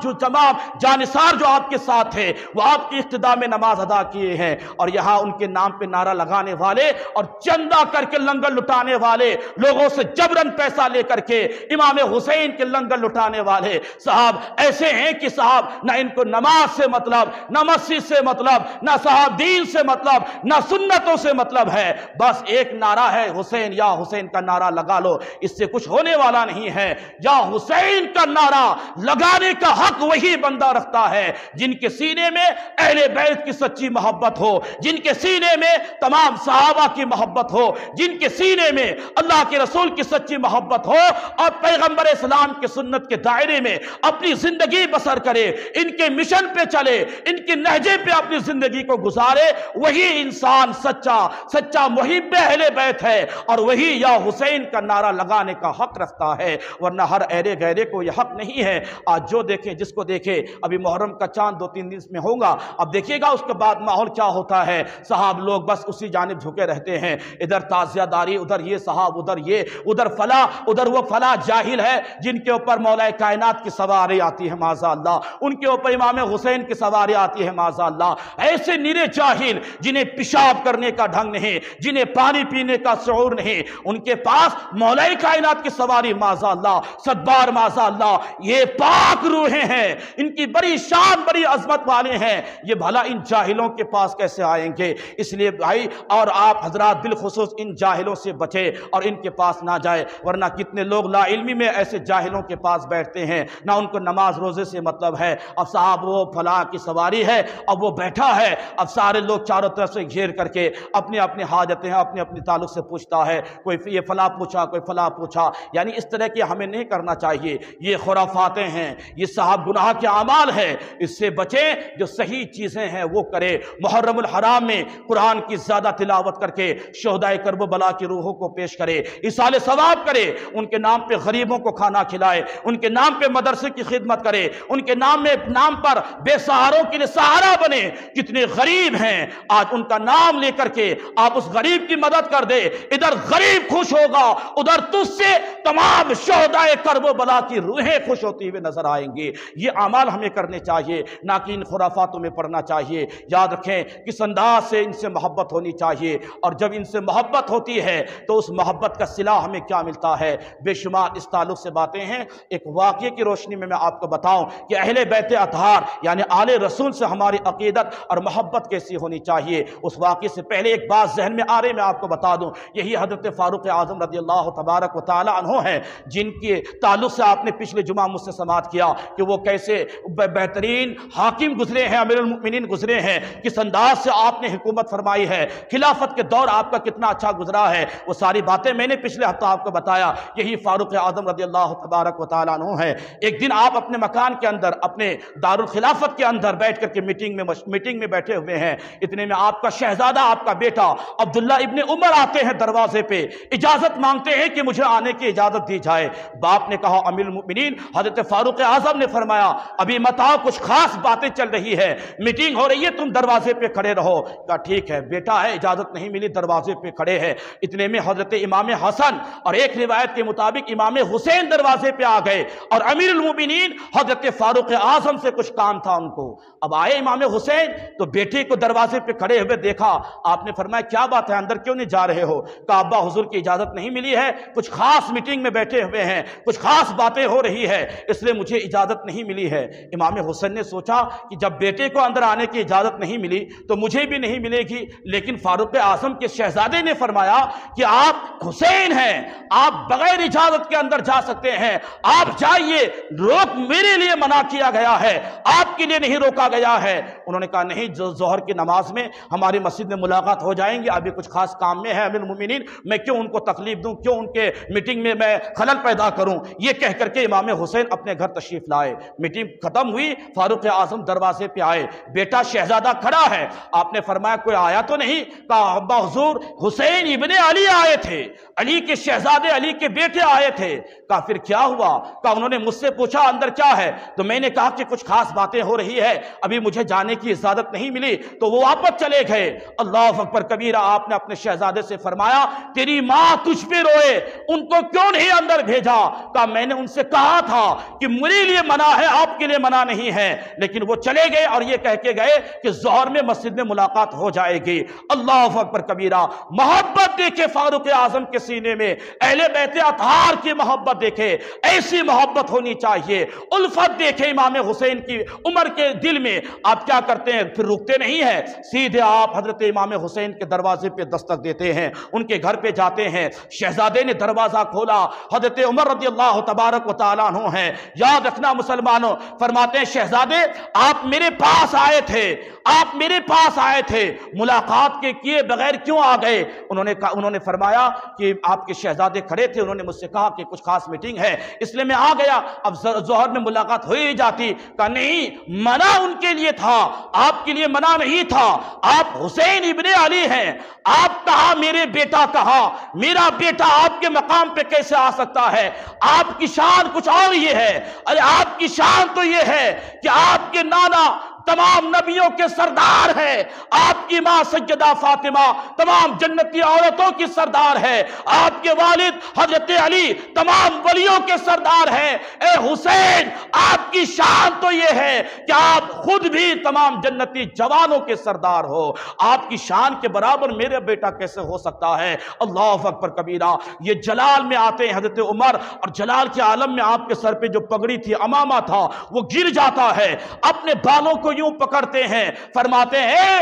جانثار جو آپ کے ساتھ تھے وہ آپ کی اقتداء میں نماز ادا کیے ہیں، اور یہاں ان کے نام پہ نعرہ لگانے والے اور چندہ کر کے لنگر لٹانے والے، لوگوں سے جبرن پیسہ لے کر کے امام حسین کے لنگر لٹانے والے صاحب ایسے ہیں کہ صاحب نہ ان کو نماز سے مطلب، نہ مسجد سے مطلب، نہ صاحب دین سے مطلب، نہ سنتوں سے مطلب ہے، بس ایک نعرہ ہے حسین یا حسین کا نعرہ لگا لو، اس سے کچھ ہونے والا نہیں ہے۔ یا حسین کا نعرہ لگانے کا حق وہی بندہ رکھتا ہے جن کے سینے میں اہل بیت کی سچی محبت ہو، جن کے سینے میں تمام صحابہ کی محبت ہو، جن کے سینے میں اللہ کے رسول کی سچی محبت ہو اور پیغمبر اسلام کے سنت کے دائرے میں اپنی زندگی بسر کرے، ان کے مشن پہ چلے، ان کے نہجے پہ اپنی زندگی کو گزارے، وہی انسان سچا محب اہل بیت ہے اور وہی یا حسین کا نعرہ لگانے کا حق رکھتا ہے، ورنہ ہر ایرے گہرے کو یہ حق نہیں ہے۔ آج جو دیکھیں جس کو دیکھے، ابھی محرم کا چاند 2-3 دن میں ہوگا، اب دیکھیے گا اس کے بعد ماحول کیا ہوتا ہے، صاحب لوگ بس اسی جانب جھکے رہتے ہیں، ادھر تعزیہ داری، ادھر یہ صاحب، ادھر یہ، ادھر فلاں، ادھر وہ فلاں جاہل ہے جن کے اوپر مولا کائنات کی سواری آتی ہے معاذ اللہ، ان کے اوپر امام حسین کی سواری آتی ہے معاذ اللہ، ایسے نرے جاہل جنہیں پیشاب کرنے کا ڈھنگ نہیں، جنہیں پانی پینے کا شعور نہیں، ان کے پاس مولا کائنات کی سواری معاذ اللہ، صدبار معاذ اللہ، یہ پاک روحیں ہیں، ان کی بڑی شان بڑی عظمت والے ہیں، یہ بھلا ان جاہلوں کے پاس کیسے آئیں گے؟ اس لیے بھائی اور آپ حضرات بالخصوص ان جاہلوں سے بچے اور ان کے پاس نہ جائے، ورنہ کتنے لوگ لا علمی میں ایسے جاہلوں کے پاس بیٹھتے ہیں، نہ ان کو نماز روزے سے مطلب ہے، اب صاحب وہ فلاں کی سواری ہے، اب وہ بیٹھا ہے، اب سارے لوگ چاروں طرف سے گھیر کر کے اپنی اپنی حاجتیں اپنے اپنے تعلق سے پوچھتا ہے، کوئی یہ فلاں پوچھا، کوئی فلاں پوچھا، یعنی اس طرح کی ہمیں نہیں کرنا چاہیے، یہ خرافاتیں ہیں، یہ صاحب گناہ کے اعمال ہیں، اس سے بچیں، جو صحیح چیزیں ہیں وہ کرے، محرم الحرام میں قرآن کی زیادہ تلاوت کر کے شہدائے کرب و بلا کی روحوں کو پیش کرے، ایصال ثواب کرے، ان کے نام پہ غریبوں کو کھانا کھلائے، ان کے نام پہ مدرسے کی خدمت کرے، ان کے نام پر بے سہاروں کے لیے سہارا بنے، کتنے غریب ہیں، آج ان کا نام لے کر کے آپ اس غریب کی مدد کر دے، ادھر غریب خوش ہوگا، ادھر تجھ سے تمام شہدائے کرب و بلا کی روحیں خوش ہوتی ہوئے نظر آئیں گے۔ یہ اعمال ہمیں کرنے چاہیے، نہ کہ ان خرافاتوں میں پڑنا چاہیے۔ یاد رکھیں کس انداز سے ان سے محبت ہونی چاہیے، اور جب ان سے محبت ہوتی ہے تو اس محبت کا صلہ ہمیں کیا ملتا ہے، بے شمار اس تعلق سے باتیں ہیں۔ ایک واقعے کی روشنی میں آپ کو بتاؤں کہ اہل بیت اطہار یعنی آل رسول سے ہماری عقیدت اور محبت کیسی ہونی چاہیے، اس واقعے سے پہلے ایک بات ذہن میں آ رہی میں آپ کو بتا دوں، یہی حضرت فاروق اعظم رضی اللہ تبارک و تعالی عنہ ہیں، جن کے تعلق سے آپ نے پچھلے جمعہ مجھ سے سماعت کیا کہ وہ کیسے بہترین حاکم گزرے ہیں، امیر المؤمنین گزرے ہیں، کس انداز سے آپ نے حکومت فرمائی ہے، خلافت کے دور آپ کا کتنا اچھا گزرا ہے، وہ ساری باتیں میں نے پچھلے ہفتہ آپ کو بتایا۔ یہی فاروق اعظم رضی اللہ تبارک و تعالی عنہ ہے۔ ایک دن آپ اپنے مکان کے اندر، اپنے دارالخلافت کے اندر بیٹھ کر کے میٹنگ میں بیٹھے ہوئے ہیں، اتنے میں آپ کا شہزادہ، آپ کا بیٹا عبداللہ ابن عمر آتے ہیں، دروازے پہ اجازت مانگتے ہیں کہ مجھے آنے کی اجازت دی جائے۔ باپ نے کہا امیر المؤمنین حضرت فاروق اعظم نے فرمایا ابھی مت آؤ، کچھ خاص باتیں چل رہی ہے، میٹنگ ہو رہی ہے، تم دروازے پہ کھڑے رہو۔ کہا ٹھیک ہے، بیٹا ہے، اجازت نہیں ملی، دروازے پہ کھڑے ہیں۔ اتنے میں حضرت امام حسن اور ایک روایت کے مطابق امام حسین دروازے پہ آ گئے، اور امیر المؤمنین حضرت فاروق اعظم سے کچھ کام تھا ان کو۔ اب آئے امام حسین تو بیٹے کو دروازے پہ کھڑے ہوئے دیکھا، آپ نے فرمایا کیا بات ہے، اندر کیوں نہیں جا رہے ہو؟ کہا ابا حضور کی اجازت نہیں ملی ہے، کچھ خاص میٹنگ میں بیٹھے ہوئے ہیں، کچھ خاص باتیں ہو رہی ہے، اس لیے مجھے اجازت نہیں ملی ہے۔ امام حسین نے سوچا کہ جب بیٹے کو اندر آنے کی اجازت نہیں ملی تو مجھے بھی نہیں ملے گی، لیکن فاروق اعظم کے شہزادے نے فرمایا کہ آپ حسین ہیں، آپ بغیر اجازت کے اندر جا سکتے ہیں، آپ جائیے، روک میرے لیے منع کیا گیا ہے، آپ کے لیے نہیں روکا گیا ہے۔ انہوں نے کہا نہیں، ظہر کی نماز میں ہماری مسجد میں ملاقات ہو جائیں گی، ابھی کچھ خاص کام میں ہے امیر المؤمنین، میں کیوں ان کو تکلیف دوں، کیوں ان کے میٹنگ میں میں خلل پیدا کروں؟ یہ کہہ کر کے امام حسین اپنے گھر تشریف لائے۔ میٹنگ ختم ہوئی، فاروق اعظم دروازے پہ آئے، بیٹا شہزادہ کھڑا ہے، آپ نے فرمایا کوئی آیا تو نہیں؟ کہا ابا حضور حسین ابن علی آئے تھے، علی کے شہزادے، علی کے بیٹے آئے تھے۔ کہا پھر کیا ہوا؟ کہا انہوں نے مجھ سے پوچھا اندر کیا ہے، تو میں نے کہا کہ کچھ خاص باتیں ہو رہی ہے، ابھی مجھے جانے کی اجازت نہیں ملی، تو وہ واپس چلے گئے۔ اللہ اکبر کبیرہ، آپ نے اپنے شہزادے سے فرمایا تیری ماں تجھ پہ روئے، ان کو کیوں نہیں اندر بھیجا؟ کہا میں نے ان سے کہا تھا کہ میرے لیے منع ہے، آپ کے لیے منع نہیں ہے، لیکن وہ چلے گئے اور یہ کہہ کے گئے کہ ظہر میں مسجد میں ملاقات ہو جائے گی۔ اللہ اکبر کبیرہ۔ محبت دیکھے فاروق اعظم کے سینے میں، اہل بیت اطہار کی محبت دیکھے، ایسی محبت ہونی چاہیے۔ الفت دیکھے امام حسین کی عمر کے دل میں۔ آپ کیا کرتے ہیں؟ پھر رکتے نہیں ہیں، سیدھے آپ حضرت امام حسین کے دروازے پہ دستک دیتے ہیں، ان کے گھر پہ جاتے ہیں۔ شہزادے نے دروازہ کھولا، حضرت عمر رضی اللہ تبارک و تعالیٰ عنہ ہیں۔ یاد رکھنا مسلمانوں، فرماتے ہیں شہزادے آپ میرے پاس آئے تھے، آپ میرے پاس آئے تھے، ملاقات کے کیے بغیر کیوں آ گئے؟ انہوں نے فرمایا کہ آپ کے شہزادے کھڑے تھے، انہوں نے مجھ سے کہا کہ کچھ خاص میٹنگ ہے اس لیے میں آ گیا، اب ظہر میں ملاقات ہو ہی جاتی۔ کہا نہیں، منع ان کے لیے تھا، آپ کے لیے منع نہیں تھا، آپ حسین ابن علی ہیں، آپ کہا میرے بیٹا کہا، میرا بیٹا آپ کے مقام پہ کیسے آ سکتا ہے؟ آپ کی شان کچھ اور یہ ہے، ارے آپ کی شان تو یہ ہے کہ آپ کے نانا تمام نبیوں کے سردار ہے، آپ کی ماں سیدہ فاطمہ تمام جنتی عورتوں کی سردار ہے، آپ کے والد حضرت علی تمام ولیوں کے سردار ہیں۔ اے حسین، آپ کی شان تو یہ ہے کہ آپ خود بھی تمام جنتی جوانوں کے سردار ہو، آپ کی شان کے برابر میرا بیٹا کیسے ہو سکتا ہے؟ اللہ اکبر کبیرہ۔ یہ جلال میں آتے ہیں حضرت عمر، اور جلال کے عالم میں آپ کے سر پہ جو پگڑی تھی، امامہ تھا، وہ گر جاتا ہے، اپنے بالوں کو یوں پکڑتے ہیں، فرماتے ہیں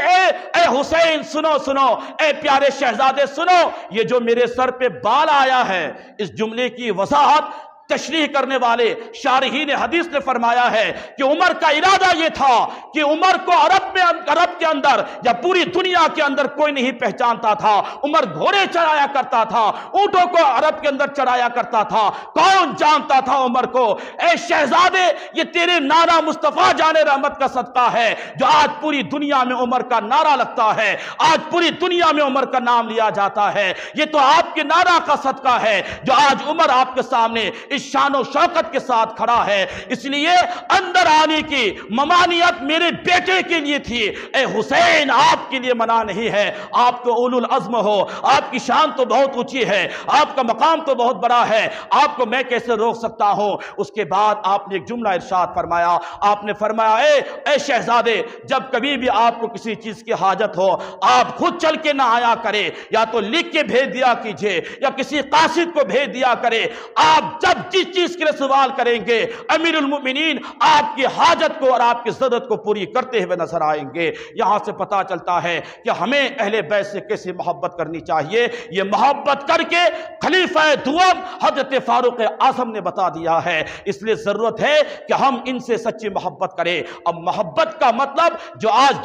اے حسین سنو سنو، اے پیارے شہزادے سنو، یہ جو میرے سر پہ بال آیا ہے، اس جملے کی وضاحت تشریح کرنے والے شارحین حدیث نے فرمایا ہے کہ عمر کا ارادہ یہ تھا کہ عمر کو عرب کے اندر یا پوری دنیا کے اندر کوئی نہیں پہچانتا تھا۔ عمر گھوڑے چڑھایا کرتا تھا، اونٹوں کو عرب کے اندر چڑھایا کرتا تھا، کون جانتا تھا عمر کو؟ اے شہزادے، یہ تیرے نانا مصطفیٰ جان رحمت کا صدقہ ہے جو آج پوری دنیا میں عمر کا نعرہ لگتا ہے، آج پوری دنیا میں عمر کا نام لیا جاتا ہے۔ یہ تو آپ کے نانا کا صدقہ ہے جو آج عمر آپ کے سامنے شان و شوکت کے ساتھ کھڑا ہے۔ اس لیے اندر آنے کی ممانعت میرے بیٹے کے لیے تھی۔ اے حسین، آپ کے لیے منع نہیں ہے، آپ تو اولو العزم ہو، آپ کی شان تو بہت اونچی ہے، آپ کا مقام تو بہت بڑا ہے، آپ کو میں کیسے روک سکتا ہوں؟ اس کے بعد آپ نے ایک جملہ ارشاد فرمایا، آپ نے فرمایا اے شہزادے، جب کبھی بھی آپ کو کسی چیز کی حاجت ہو، آپ خود چل کے نہ آیا کرے، یا تو لکھ کے بھیج دیا کیجئے یا کسی قاصد کو بھیج دیا کرے۔ آپ جب جس چیز کے لیے سوال کریں گے، امیر المؤمنین آپ کی حاجت کو اور آپ کی ضرورت کو پوری کرتے ہوئے نظر آئیں گے۔ یہاں سے پتا چلتا ہے کہ ہمیں اہل بیت سے کیسے محبت کرنی چاہیے۔ یہ محبت کر کے خلیفہ دوم حضرت فاروق اعظم نے بتا دیا ہے۔ اس لیے ضرورت ہے کہ ہم ان سے سچی محبت کریں۔ اب محبت کا مطلب جو آج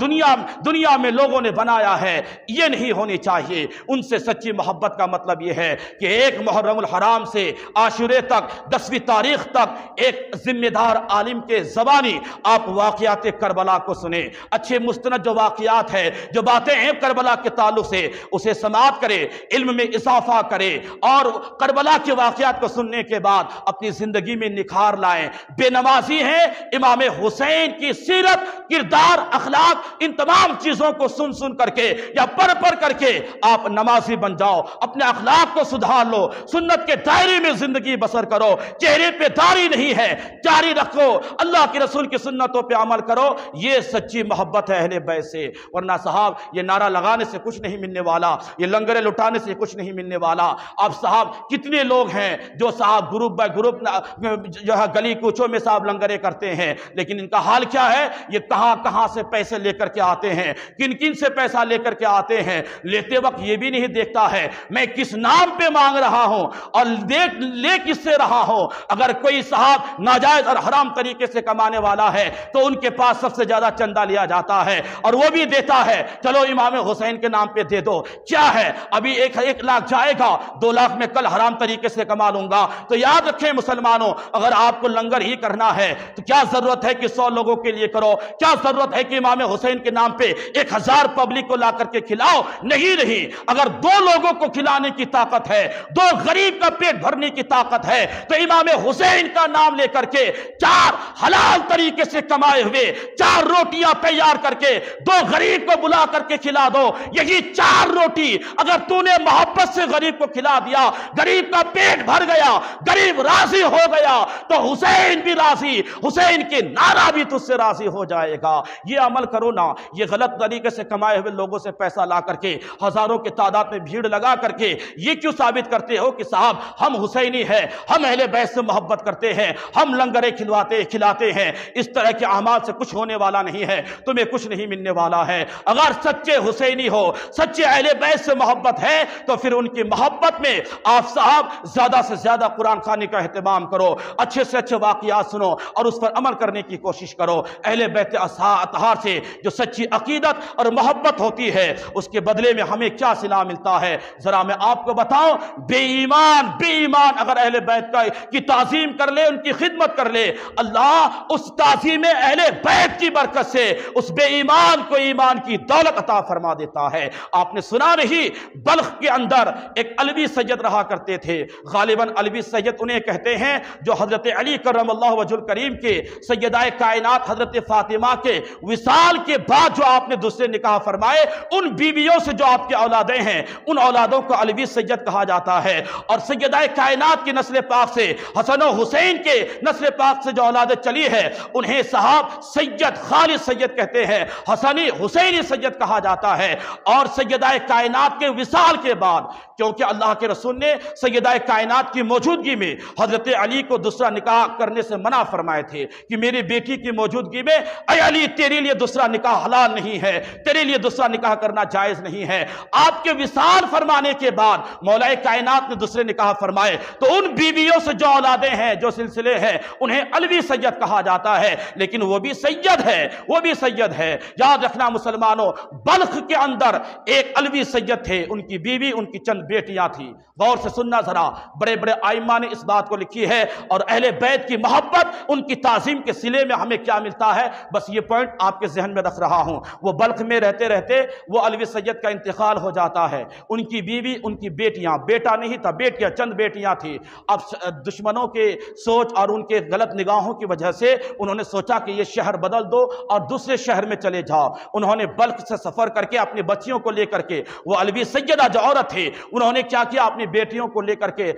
دنیا میں لوگوں نے بنایا ہے، یہ نہیں ہونی چاہیے۔ ان سے سچی محبت کا مطلب یہ ہے کہ ایک محرم الحرام سے عاشورے تک، 10ویں تاریخ تک ایک ذمہ دار عالم کے زبانی آپ واقعات کربلا کو سنیں، اچھے مستند جو واقعات ہیں، جو باتیں ہیں کربلا کے تعلق سے، اسے سماعت کرے، علم میں اضافہ کرے، اور کربلا کے واقعات کو سننے کے بعد اپنی زندگی میں نکھار لائیں۔ بے نمازی ہیں، امام حسین کی سیرت، کردار، اخلاق، ان تمام چیزوں کو سن کر کے یا پڑھ کر کے آپ نمازی بن جاؤ، اپنے اخلاق کو سدھار لو، سنت کے دائرے میں زندگی بسر کرو، چہرے پہ داڑھی نہیں ہے جاری رکھو، اللہ کے رسول کی سنتوں پہ عمل کرو۔ یہ سچی محبت ہے اہل بیت سے۔ ورنہ صاحب یہ نعرہ لگانے سے کچھ نہیں ملنے والا، یہ لنگریں لٹانے سے کچھ نہیں ملنے والا۔ اب صاحب کتنے لوگ ہیں جو صاحب گروپ بائی گروپ جو ہے گلی کوچوں میں صاحب لنگریں کرتے ہیں، لیکن ان کا حال کیا ہے؟ یہ کہاں سے پیسے لے کر کے آتے ہیں، کن سے پیسہ لے کر کے آتے ہیں، لیتے وقت یہ بھی نہیں دیکھتا ہے میں کس نام پہ مانگ رہا ہوں اور لے کس سے رہا ہوں۔ اگر کوئی صاحب ناجائز اور حرام طریقے سے کمانے والا ہے تو ان کے پاس سب سے زیادہ چندہ لیا جاتا ہے، اور وہ بھی دیتا ہے چلو امام حسین کے نام پہ دے دو۔ کیا ہے؟ ابھی 1 لاکھ جائے گا، 2 لاکھ میں کل حرام طریقے سے کما لوں گا۔ تو یاد رکھیں مسلمانوں، اگر آپ کو لنگر ہی کرنا ہے تو کیا ضرورت ہے کہ 100 لوگوں کے لیے کرو؟ کیا ضرورت ہے کہ امام حسین کے نام پہ 1000 پبلک کو لا کر کے کھلاؤ؟ نہیں، اگر 2 لوگوں کو کھلانے کی طاقت ہے، 2 غریب کا پیٹ بھرنے کی طاقت ہے، تو امام حسین کا نام لے کر کے 4 حلال طریقے سے کمائے ہوئے 4 روٹیاں تیار کر کے 2 غریب کو بلا کر کے کھلا دو. یہی 4 روٹی اگر تو نے محبت سے غریب کو کھلا دیا, غریب کا پیٹ بھر گیا, غریب راضی ہو گیا, تو حسین بھی راضی, حسین کے نانا بھی تجھ سے راضی ہو جائے گا. یہ عمل کرو نا. یہ غلط طریقے سے کمائے ہوئے لوگوں سے پیسہ لا کر کے ہزاروں کی تعداد میں بھیڑ لگا کر کے یہ کیوں ثابت کرتے ہو کہ صاحب ہم حسینی ہیں, ہم اہل بیت سے محبت کرتے ہیں, ہم لنگریں کھلاتے ہیں. اس طرح کے اعمال سے کچھ ہونے والا نہیں ہے, تمہیں کچھ نہیں ملنے والا ہے. اگر سچے حسینی ہو, سچے اہل بیت سے محبت ہے, تو پھر ان کی محبت میں آپ صاحب زیادہ سے زیادہ قرآن خوانی کا اہتمام کرو, اچھے سے اچھے واقعات سنو اور اس پر عمل کرنے کی کوشش کرو. اہل بیت اطہار سے جو سچی عقیدت اور محبت ہوتی ہے, اس کے بدلے میں ہمیں کیا صلہ ملتا ہے ذرا میں آپ کو بتاؤں. بے ایمان اگر اہل بیت کی تعظیم کر لے, ان کی خدمت کر لے, اللہ اس تعظیم اہل بیت کی برکت سے اس بے ایمان کو ایمان کی دولت عطا فرما دیتا ہے. آپ نے سنا نہیں, بلخ کے اندر ایک علوی سید رہا کرتے تھے. غالباً علوی سید انہیں کہتے ہیں جو حضرت علی کرم اللہ وجہ الکریم کے سیدہ کائنات حضرت فاطمہ کے وصال کے بعد جو آپ نے دوسرے نکاح فرمائے, ان بیویوں سے جو آپ کی اولادیں ہیں, ان اولادوں کو علوی سید کہا جاتا ہے. اور سیدہ کائنات کی نسل پاک سے, حسن و حسین کے نسل پاک سے جو اولادیں چلی ہے, انہیں صاحب سید, خالص سید کہتے ہیں, حسنی حسینی سید کہا جاتا ہے. اور سیدہ کائنات کے وصال کے بعد, کیونکہ اللہ کے رسول نے سیدہ کائنات کی موجودگی میں حضرت علی کو دوسرا نکاح کرنے سے منع فرمائے تھے کہ میری بیٹی کی موجودگی میں اے علی تیرے لیے دوسرا نکاح حلال نہیں ہے, تیرے لیے دوسرا نکاح کرنا جائز نہیں ہے. آپ کے وصال فرمانے کے بعد مولا کائنات نے دوسرے نکاح فرمائے, تو ان بیویوں سے جو اولادیں ہیں, جو سلسلے ہیں, انہیں علوی سید کہا جاتا ہے. لیکن وہ بھی سید ہے, وہ بھی سید ہے. یاد رکھنا مسلمانوں, بلخ کے اندر ایک علوی سید تھے, ان کی بیوی, ان کی چند بیٹیاں تھیں. غور سے سننا ذرا, بڑے بڑے آئمہ نے اس بات کو لکھی ہے. اور اہل بیت کی محبت, ان کی تعظیم کے صلے میں ہمیں کیا ملتا ہے, بس یہ پوائنٹ آپ کے ذہن میں رکھ رہا ہوں. وہ بلخ میں رہتے رہتے وہ علوی سید کا انتقال ہو جاتا ہے. ان کی بیوی, ان کی بیٹیاں, بیٹا نہیں تھا, بیٹیاں, چند بیٹیاں تھیں. اب دشمنوں کے سوچ اور ان کے غلط نگاہوں کی وجہ سے انہوں نے سوچا کہ یہ شہر بدل دو اور دوسرے شہر میں چلے جاؤ. انہوں نے بلخ سے سفر کر کے اپنی بچیوں کو لے کر کے, وہ علوی سیدہ جو عورت تھے, انہوں نے کیا کیا, اپنی بیٹیوں کو لے کر کے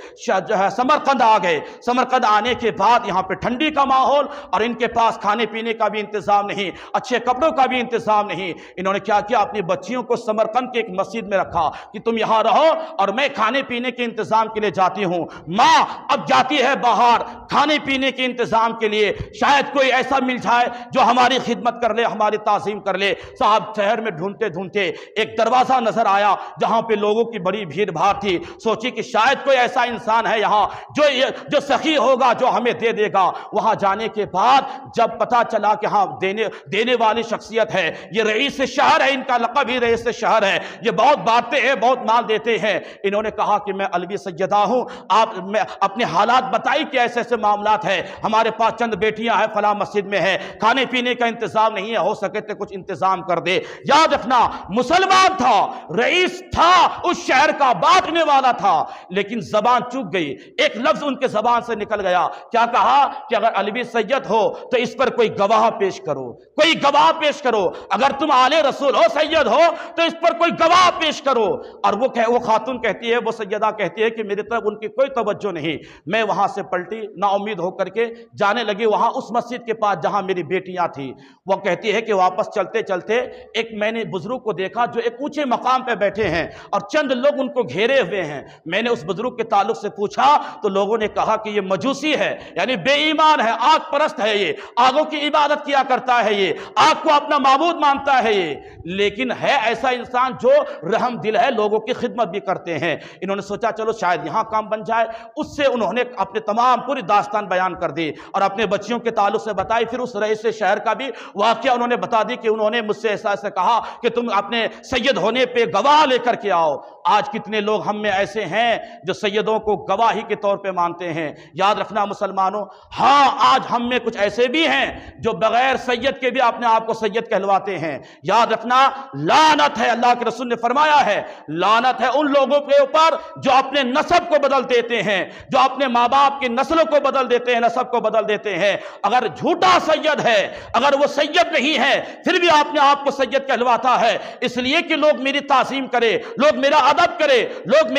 جو ہے سمرقند آ گئے. سمرقند آنے کے بعد یہاں پہ ٹھنڈی کا ماحول, اور ان کے پاس کھانے پینے کا بھی انتظام نہیں, اچھے کپڑوں کا بھی انتظام نہیں. انہوں نے کیا کیا, اپنی بچیوں کو سمرقند کے ایک مسجد میں رکھا کہ تم یہاں رہو اور میں کھانے پینے کے انتظام کے لیے جاتی ہوں. ماں اب جاتی ہے باہر کھانے پینے کے انتظام کے لیے, شاید کوئی ایسا مل جائے جو ہماری خدمت کر لے, ہماری تعظیم کر لے. صاحب شہر میں ڈھونڈتے ڈھونڈتے ایک دروازہ نظر آیا جہاں پہ لوگوں کی بڑی بھیڑ بھاڑ تھی. سوچی کہ شاید کوئی ایسا انسان ہے یہاں جو سخی ہوگا, جو ہمیں دے دے گا. وہاں جانے کے بعد جب پتا چلا کہ ہاں دینے والی شخصیت ہے, یہ رئیس شہر ہے, ان کا لقب ہی رئیس شہر ہے, یہ بہت بانٹتے ہیں, بہت مال دیتے ہیں. انہوں نے کہا کہ میں علوی سیدہ ہوں, آپ اپنے حالات بتائی کہ ایسے ایسے معاملات ہیں, ہمارے پاس چند بیٹیاں ہیں, فلاں مسجد میں ہے, کھانے پینے کا انتظام نہیں ہے, ہو سکے تو کچھ انتظام کر دے. یاد رکھنا, مسلمان تھا, رئیس تھا, اس شہر کا بانٹنے والا تھا, لیکن زبان چوک گئی. ایک لفظ ان کے زبان سے نکل گیا. کیا کہا کہ اگر علوی سید ہو تو اس پر کوئی گواہ پیش کرو, کوئی گواہ پیش کرو. اگر تم آل رسول ہو, سید ہو, تو اس پر کوئی گواہ پیش کرو. اور وہ خاتون کہتی ہے, وہ سیدہ کہتی ہے کہ میری طرف ان کی کوئی توجہ نہیں. میں وہاں سے پلٹی, نا امید ہو کر کے جانے لگی وہاں اس مسجد کے پاس جہاں میری بیٹیاں تھیں. وہ کہتی ہے کہ واپس چلتے چلتے ایک میں نے بزرگ کو دیکھا جو ایک اونچے مقام پہ بیٹھے ہیں اور چند لوگ ان کو گھیرے ہوئے ہیں. میں نے اس بزرگ کے تعلق سے پوچھا تو لوگوں نے کہا کہ یہ مجوسی ہے, یعنی بے ایمان ہے, آگ پرست ہے, یہ آگوں کی عبادت کیا کرتا ہے, یہ آگ کو اپنا معبود مانتا ہے یہ, لیکن ہے ایسا انسان جو رحم دل ہے, لوگوں کی خدمت بھی کرتے ہیں. انہوں نے سوچا چلو شاید یہاں کام بن جائے. اس سے انہوں نے اپنے تمام پوری داستان بیان کر دی اور اپنے بچیوں کے تعلق سے بتائی. پھر اس رئیس شہر کا بھی واقعہ انہوں نے بتا دی کہ انہوں نے مجھ سے ایسا ایسا کہا کہ تم اپنے سید ہونے پہ گواہ لے کر کے آؤ. آج کتنے لوگ ہم میں ایسے ہیں جو سیدوں کو گواہی کے طور پہ مانتے ہیں۔ یاد رکھنا مسلمانوں، ہاں آج ہم میں کچھ ایسے بھی ہیں جو بغیر سید کے بھی اپنے آپ کو سید کہلواتے ہیں۔ یاد رکھنا، لعنت ہے، اللہ کے رسول نے فرمایا ہے لعنت ہے ان لوگوں کے اوپر جو اپنے نسب کو بدل دیتے ہیں، جو اپنے ماں باپ کی نسلوں کو بدل دیتے ہیں، نسب کو بدل دیتے ہیں۔ اگر جھوٹا سید ہے، اگر وہ سید نہیں ہے، پھر بھی اپنے آپ کو سید کہلواتا ہے، اس لیے کہ لوگ میری تعظیم کرے، لوگ میرا ادب کرے، لوگ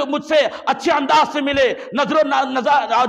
مجھ سے اچھے انداز سے ملے،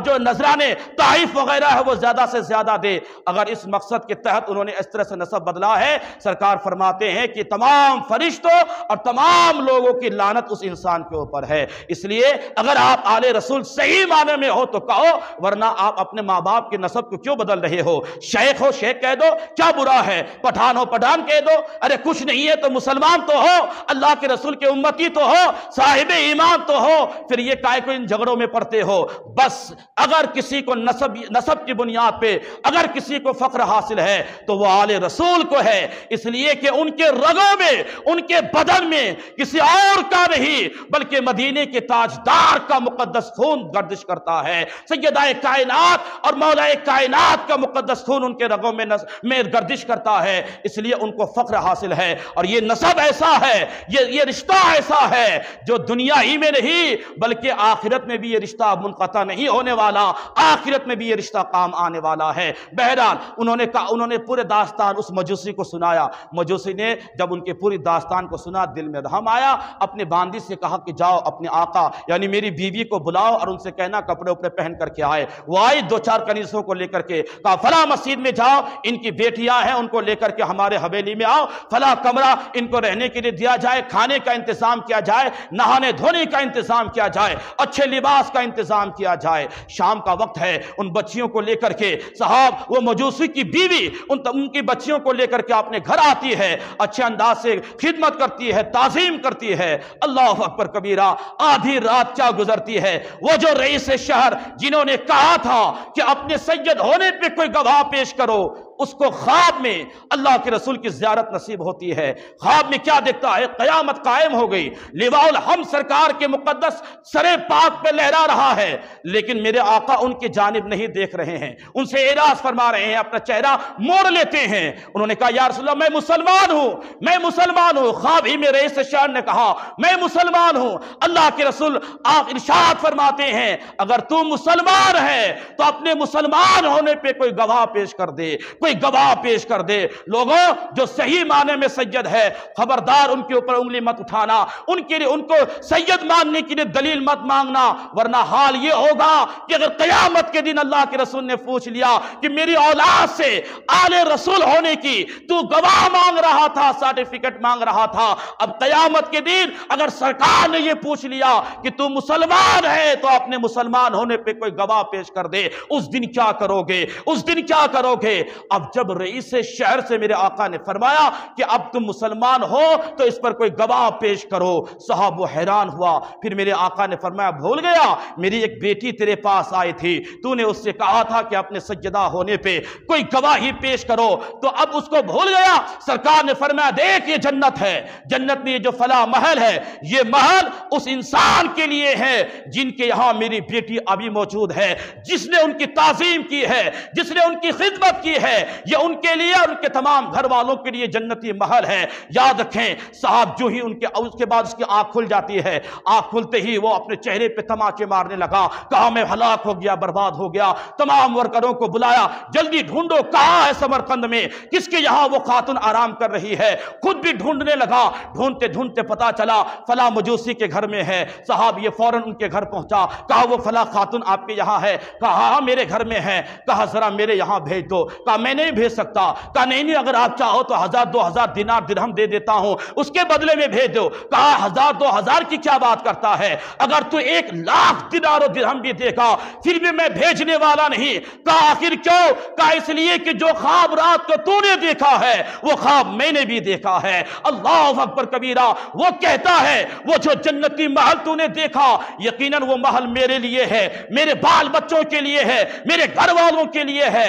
جو نذرانے تعریف وغیرہ ہے وہ زیادہ سے زیادہ دے۔ اگر اس مقصد کے تحت انہوں نے اس طرح سے نسب بدلا ہے، سرکار فرماتے ہیں کہ تمام فرشتوں اور تمام لوگوں کی لعنت اس انسان کے اوپر ہے۔ اس لیے اگر آپ آل رسول صحیح معنی میں ہو تو کہو، ورنہ آپ اپنے ماں باپ کے نسب کو کیوں بدل رہے ہو؟ شیخ ہو شیخ کہہ دو، کیا برا ہے؟ پٹھان ہو پٹھان کہہ دو، ارے کچھ نہیں ہے تو مسلمان تو ہو، اللہ کے رسول کے امتی تو ہو، صاحب ایمان تو ہو، پھر یہ کائے کو ان جھگڑوں میں پڑتے ہو؟ بس اگر کسی کو نسب کی بنیاد پہ اگر کسی کو فخر حاصل ہے تو وہ آل رسول کو ہے، اس لیے کہ ان کے رگوں میں، ان کے بدن میں کسی اور کا نہیں بلکہ مدینے کے تاجدار کا مقدس خون گردش کرتا ہے۔ سیدہ کائنات اور مولا کائنات کا مقدس خون ان کے رگوں میں گردش کرتا ہے، اس لیے ان کو فخر حاصل ہے۔ اور یہ نسب ایسا ہے، یہ رشتہ ایسا ہے جو دنیا ہی میں نہیں بلکہ آخرت میں بھی یہ رشتہ منقطع نہیں ہونے والا، آخرت میں بھی یہ رشتہ کام آنے والا ہے۔ بہرحال انہوں نے پورے داستان اس مجوسی کو سنایا۔ مجوسی نے جب ان کے پوری داستان کو سنا، دل میں رحم آیا، اپنے باندی سے کہا کہ جاؤ اپنے آقا یعنی میری بیوی کو بلاؤ اور ان سے کہنا کپڑے اپنے پہن کر کے آئے۔ وہ آئی دو چار کنیزوں کو لے کر کے، کہا فلاں مسجد میں جاؤ، ان کی بیٹیاں ہیں ان کو لے کر کے ہمارے حویلی میں آؤ، فلاں کمرہ ان کو رہنے کے لیے دیا جائے، کھانے کا انتظام کیا جائے، نہانے دھونے کا انتظام کیا جائے، اچھے لباس کا انتظام کیا جائے۔ شام کا وقت ہے، ان بچیوں کو لے کر کے صاحب وہ مجوسی کی بیوی ان کی بچیوں کو لے کر کے اپنے گھر آتی ہے، اچھے انداز سے خدمت کرتی ہے، تعظیم کرتی ہے۔ اللہ اکبر کبیرہ، آدھی رات کیا گزرتی ہے، وہ جو رئیس شہر جنہوں نے کہا تھا کہ اپنے سید ہونے پہ کوئی گواہ پیش کرو، اس کو خواب میں اللہ کے رسول کی زیارت نصیب ہوتی ہے۔ خواب میں کیا دیکھتا ہے؟ قیامت قائم ہو گئی، لواء الحمد سرکار کے مقدس سر پاک پہ لہرا رہا ہے، لیکن میرے آقا ان کی جانب نہیں دیکھ رہے ہیں، ان سے اعراض فرما رہے ہیں، اپنا چہرہ موڑ لیتے ہیں۔ انہوں نے کہا یا رسول اللہ میں مسلمان ہوں، میں مسلمان ہوں۔ خواب ہی میں رئیس شہر نے کہا میں مسلمان ہوں۔ اللہ کے رسول آپ ارشاد فرماتے ہیں اگر تو مسلمان ہے تو اپنے مسلمان ہونے پہ کوئی گواہ پیش کر دے، کوئی گواہ پیش کر دے۔ لوگوں جو صحیح معنی میں سید ہے، خبردار ان کے اوپر انگلی مت اٹھانا، ان کو سید ماننے کے لیے دلیل مت مانگنا، ورنہ حال یہ ہوگا کہ اگر قیامت کے دن اللہ کے رسول نے پوچھ لیا کہ میری اولاد سے آل رسول ہونے کی تو گواہ مانگ رہا تھا، سرٹیفکیٹ مانگ رہا تھا، اب قیامت کے دن اگر سرکار نے یہ پوچھ لیا کہ تو مسلمان ہے تو اپنے مسلمان ہونے پہ کوئی گواہ پیش کر دے، اس دن کیا کرو گے؟ اس دن کیا کرو گے؟ اب جب رئیس شہر سے میرے آقا نے فرمایا کہ اب تم مسلمان ہو تو اس پر کوئی گواہ پیش کرو، صاحب وہ حیران ہوا۔ پھر میرے آقا نے فرمایا بھول گیا میری ایک بیٹی تیرے پاس آئی تھی، تو نے اس سے کہا تھا کہ اپنے سجدہ ہونے پہ کوئی گواہی پیش کرو، تو اب اس کو بھول گیا۔ سرکار نے فرمایا دیکھ یہ جنت ہے، جنت میں یہ جو فلاں محل ہے، یہ محل اس انسان کے لیے ہے جن کے یہاں میری بیٹی ابھی موجود ہے، جس نے ان کی تعظیم کی ہے، جس نے ان کی خدمت کی ہے، یہ ان کے لیے اور ان کے تمام گھر والوں کے لیے جنتی محل ہے۔ یاد رکھیں صاحب جو ہی اس کے بعد اس کی آنکھ کھل جاتی ہے، آنکھ کھلتے ہی وہ اپنے چہرے پہ تماچے مارنے لگا، کہا میں ہلاک ہو گیا، برباد ہو گیا۔ تمام ورکروں کو بلایا، جلدی ڈھونڈو کہاں ہے سمرقند میں کس کے یہاں وہ خاتون آرام کر رہی ہے۔ خود بھی ڈھونڈنے لگا، ڈھونڈتے ڈھونڈتے پتا چلا فلاں مجوسی کے گھر میں ہے۔ صاحب یہ فوراً ان کے گھر پہنچا، کہا وہ فلاں خاتون آپ کے یہاں ہے؟ کہا ہاں میرے گھر میں ہے۔ کہا ذرا میرے یہاں بھیج دو۔ کہا میں نہیں بھیج سکتا۔ کہا نہیں اگر آپ چاہو تو 1000 2000 دینار درہم دے دیتا ہوں، اس کے بدلے میں بھیج دو۔ کہا 1000 2000 کی کیا بات کرتا ہے، اگر تو 1,00,000 دینار و درہم بھی دے گا پھر بھی میں بھیجنے والا نہیں۔ کہا آخر کیوں؟ کہا اس لیے کہ جو خواب رات کو تو نے دیکھا ہے وہ خواب میں نے بھی دیکھا ہے۔ اللہ اکبر کبیرہ، وہ کہتا ہے وہ جو جنتی محل تو نے دیکھا یقیناً وہ محل میرے لیے ہے، میرے بال بچوں کے لیے ہے، میرے گھر والوں کے لیے ہے،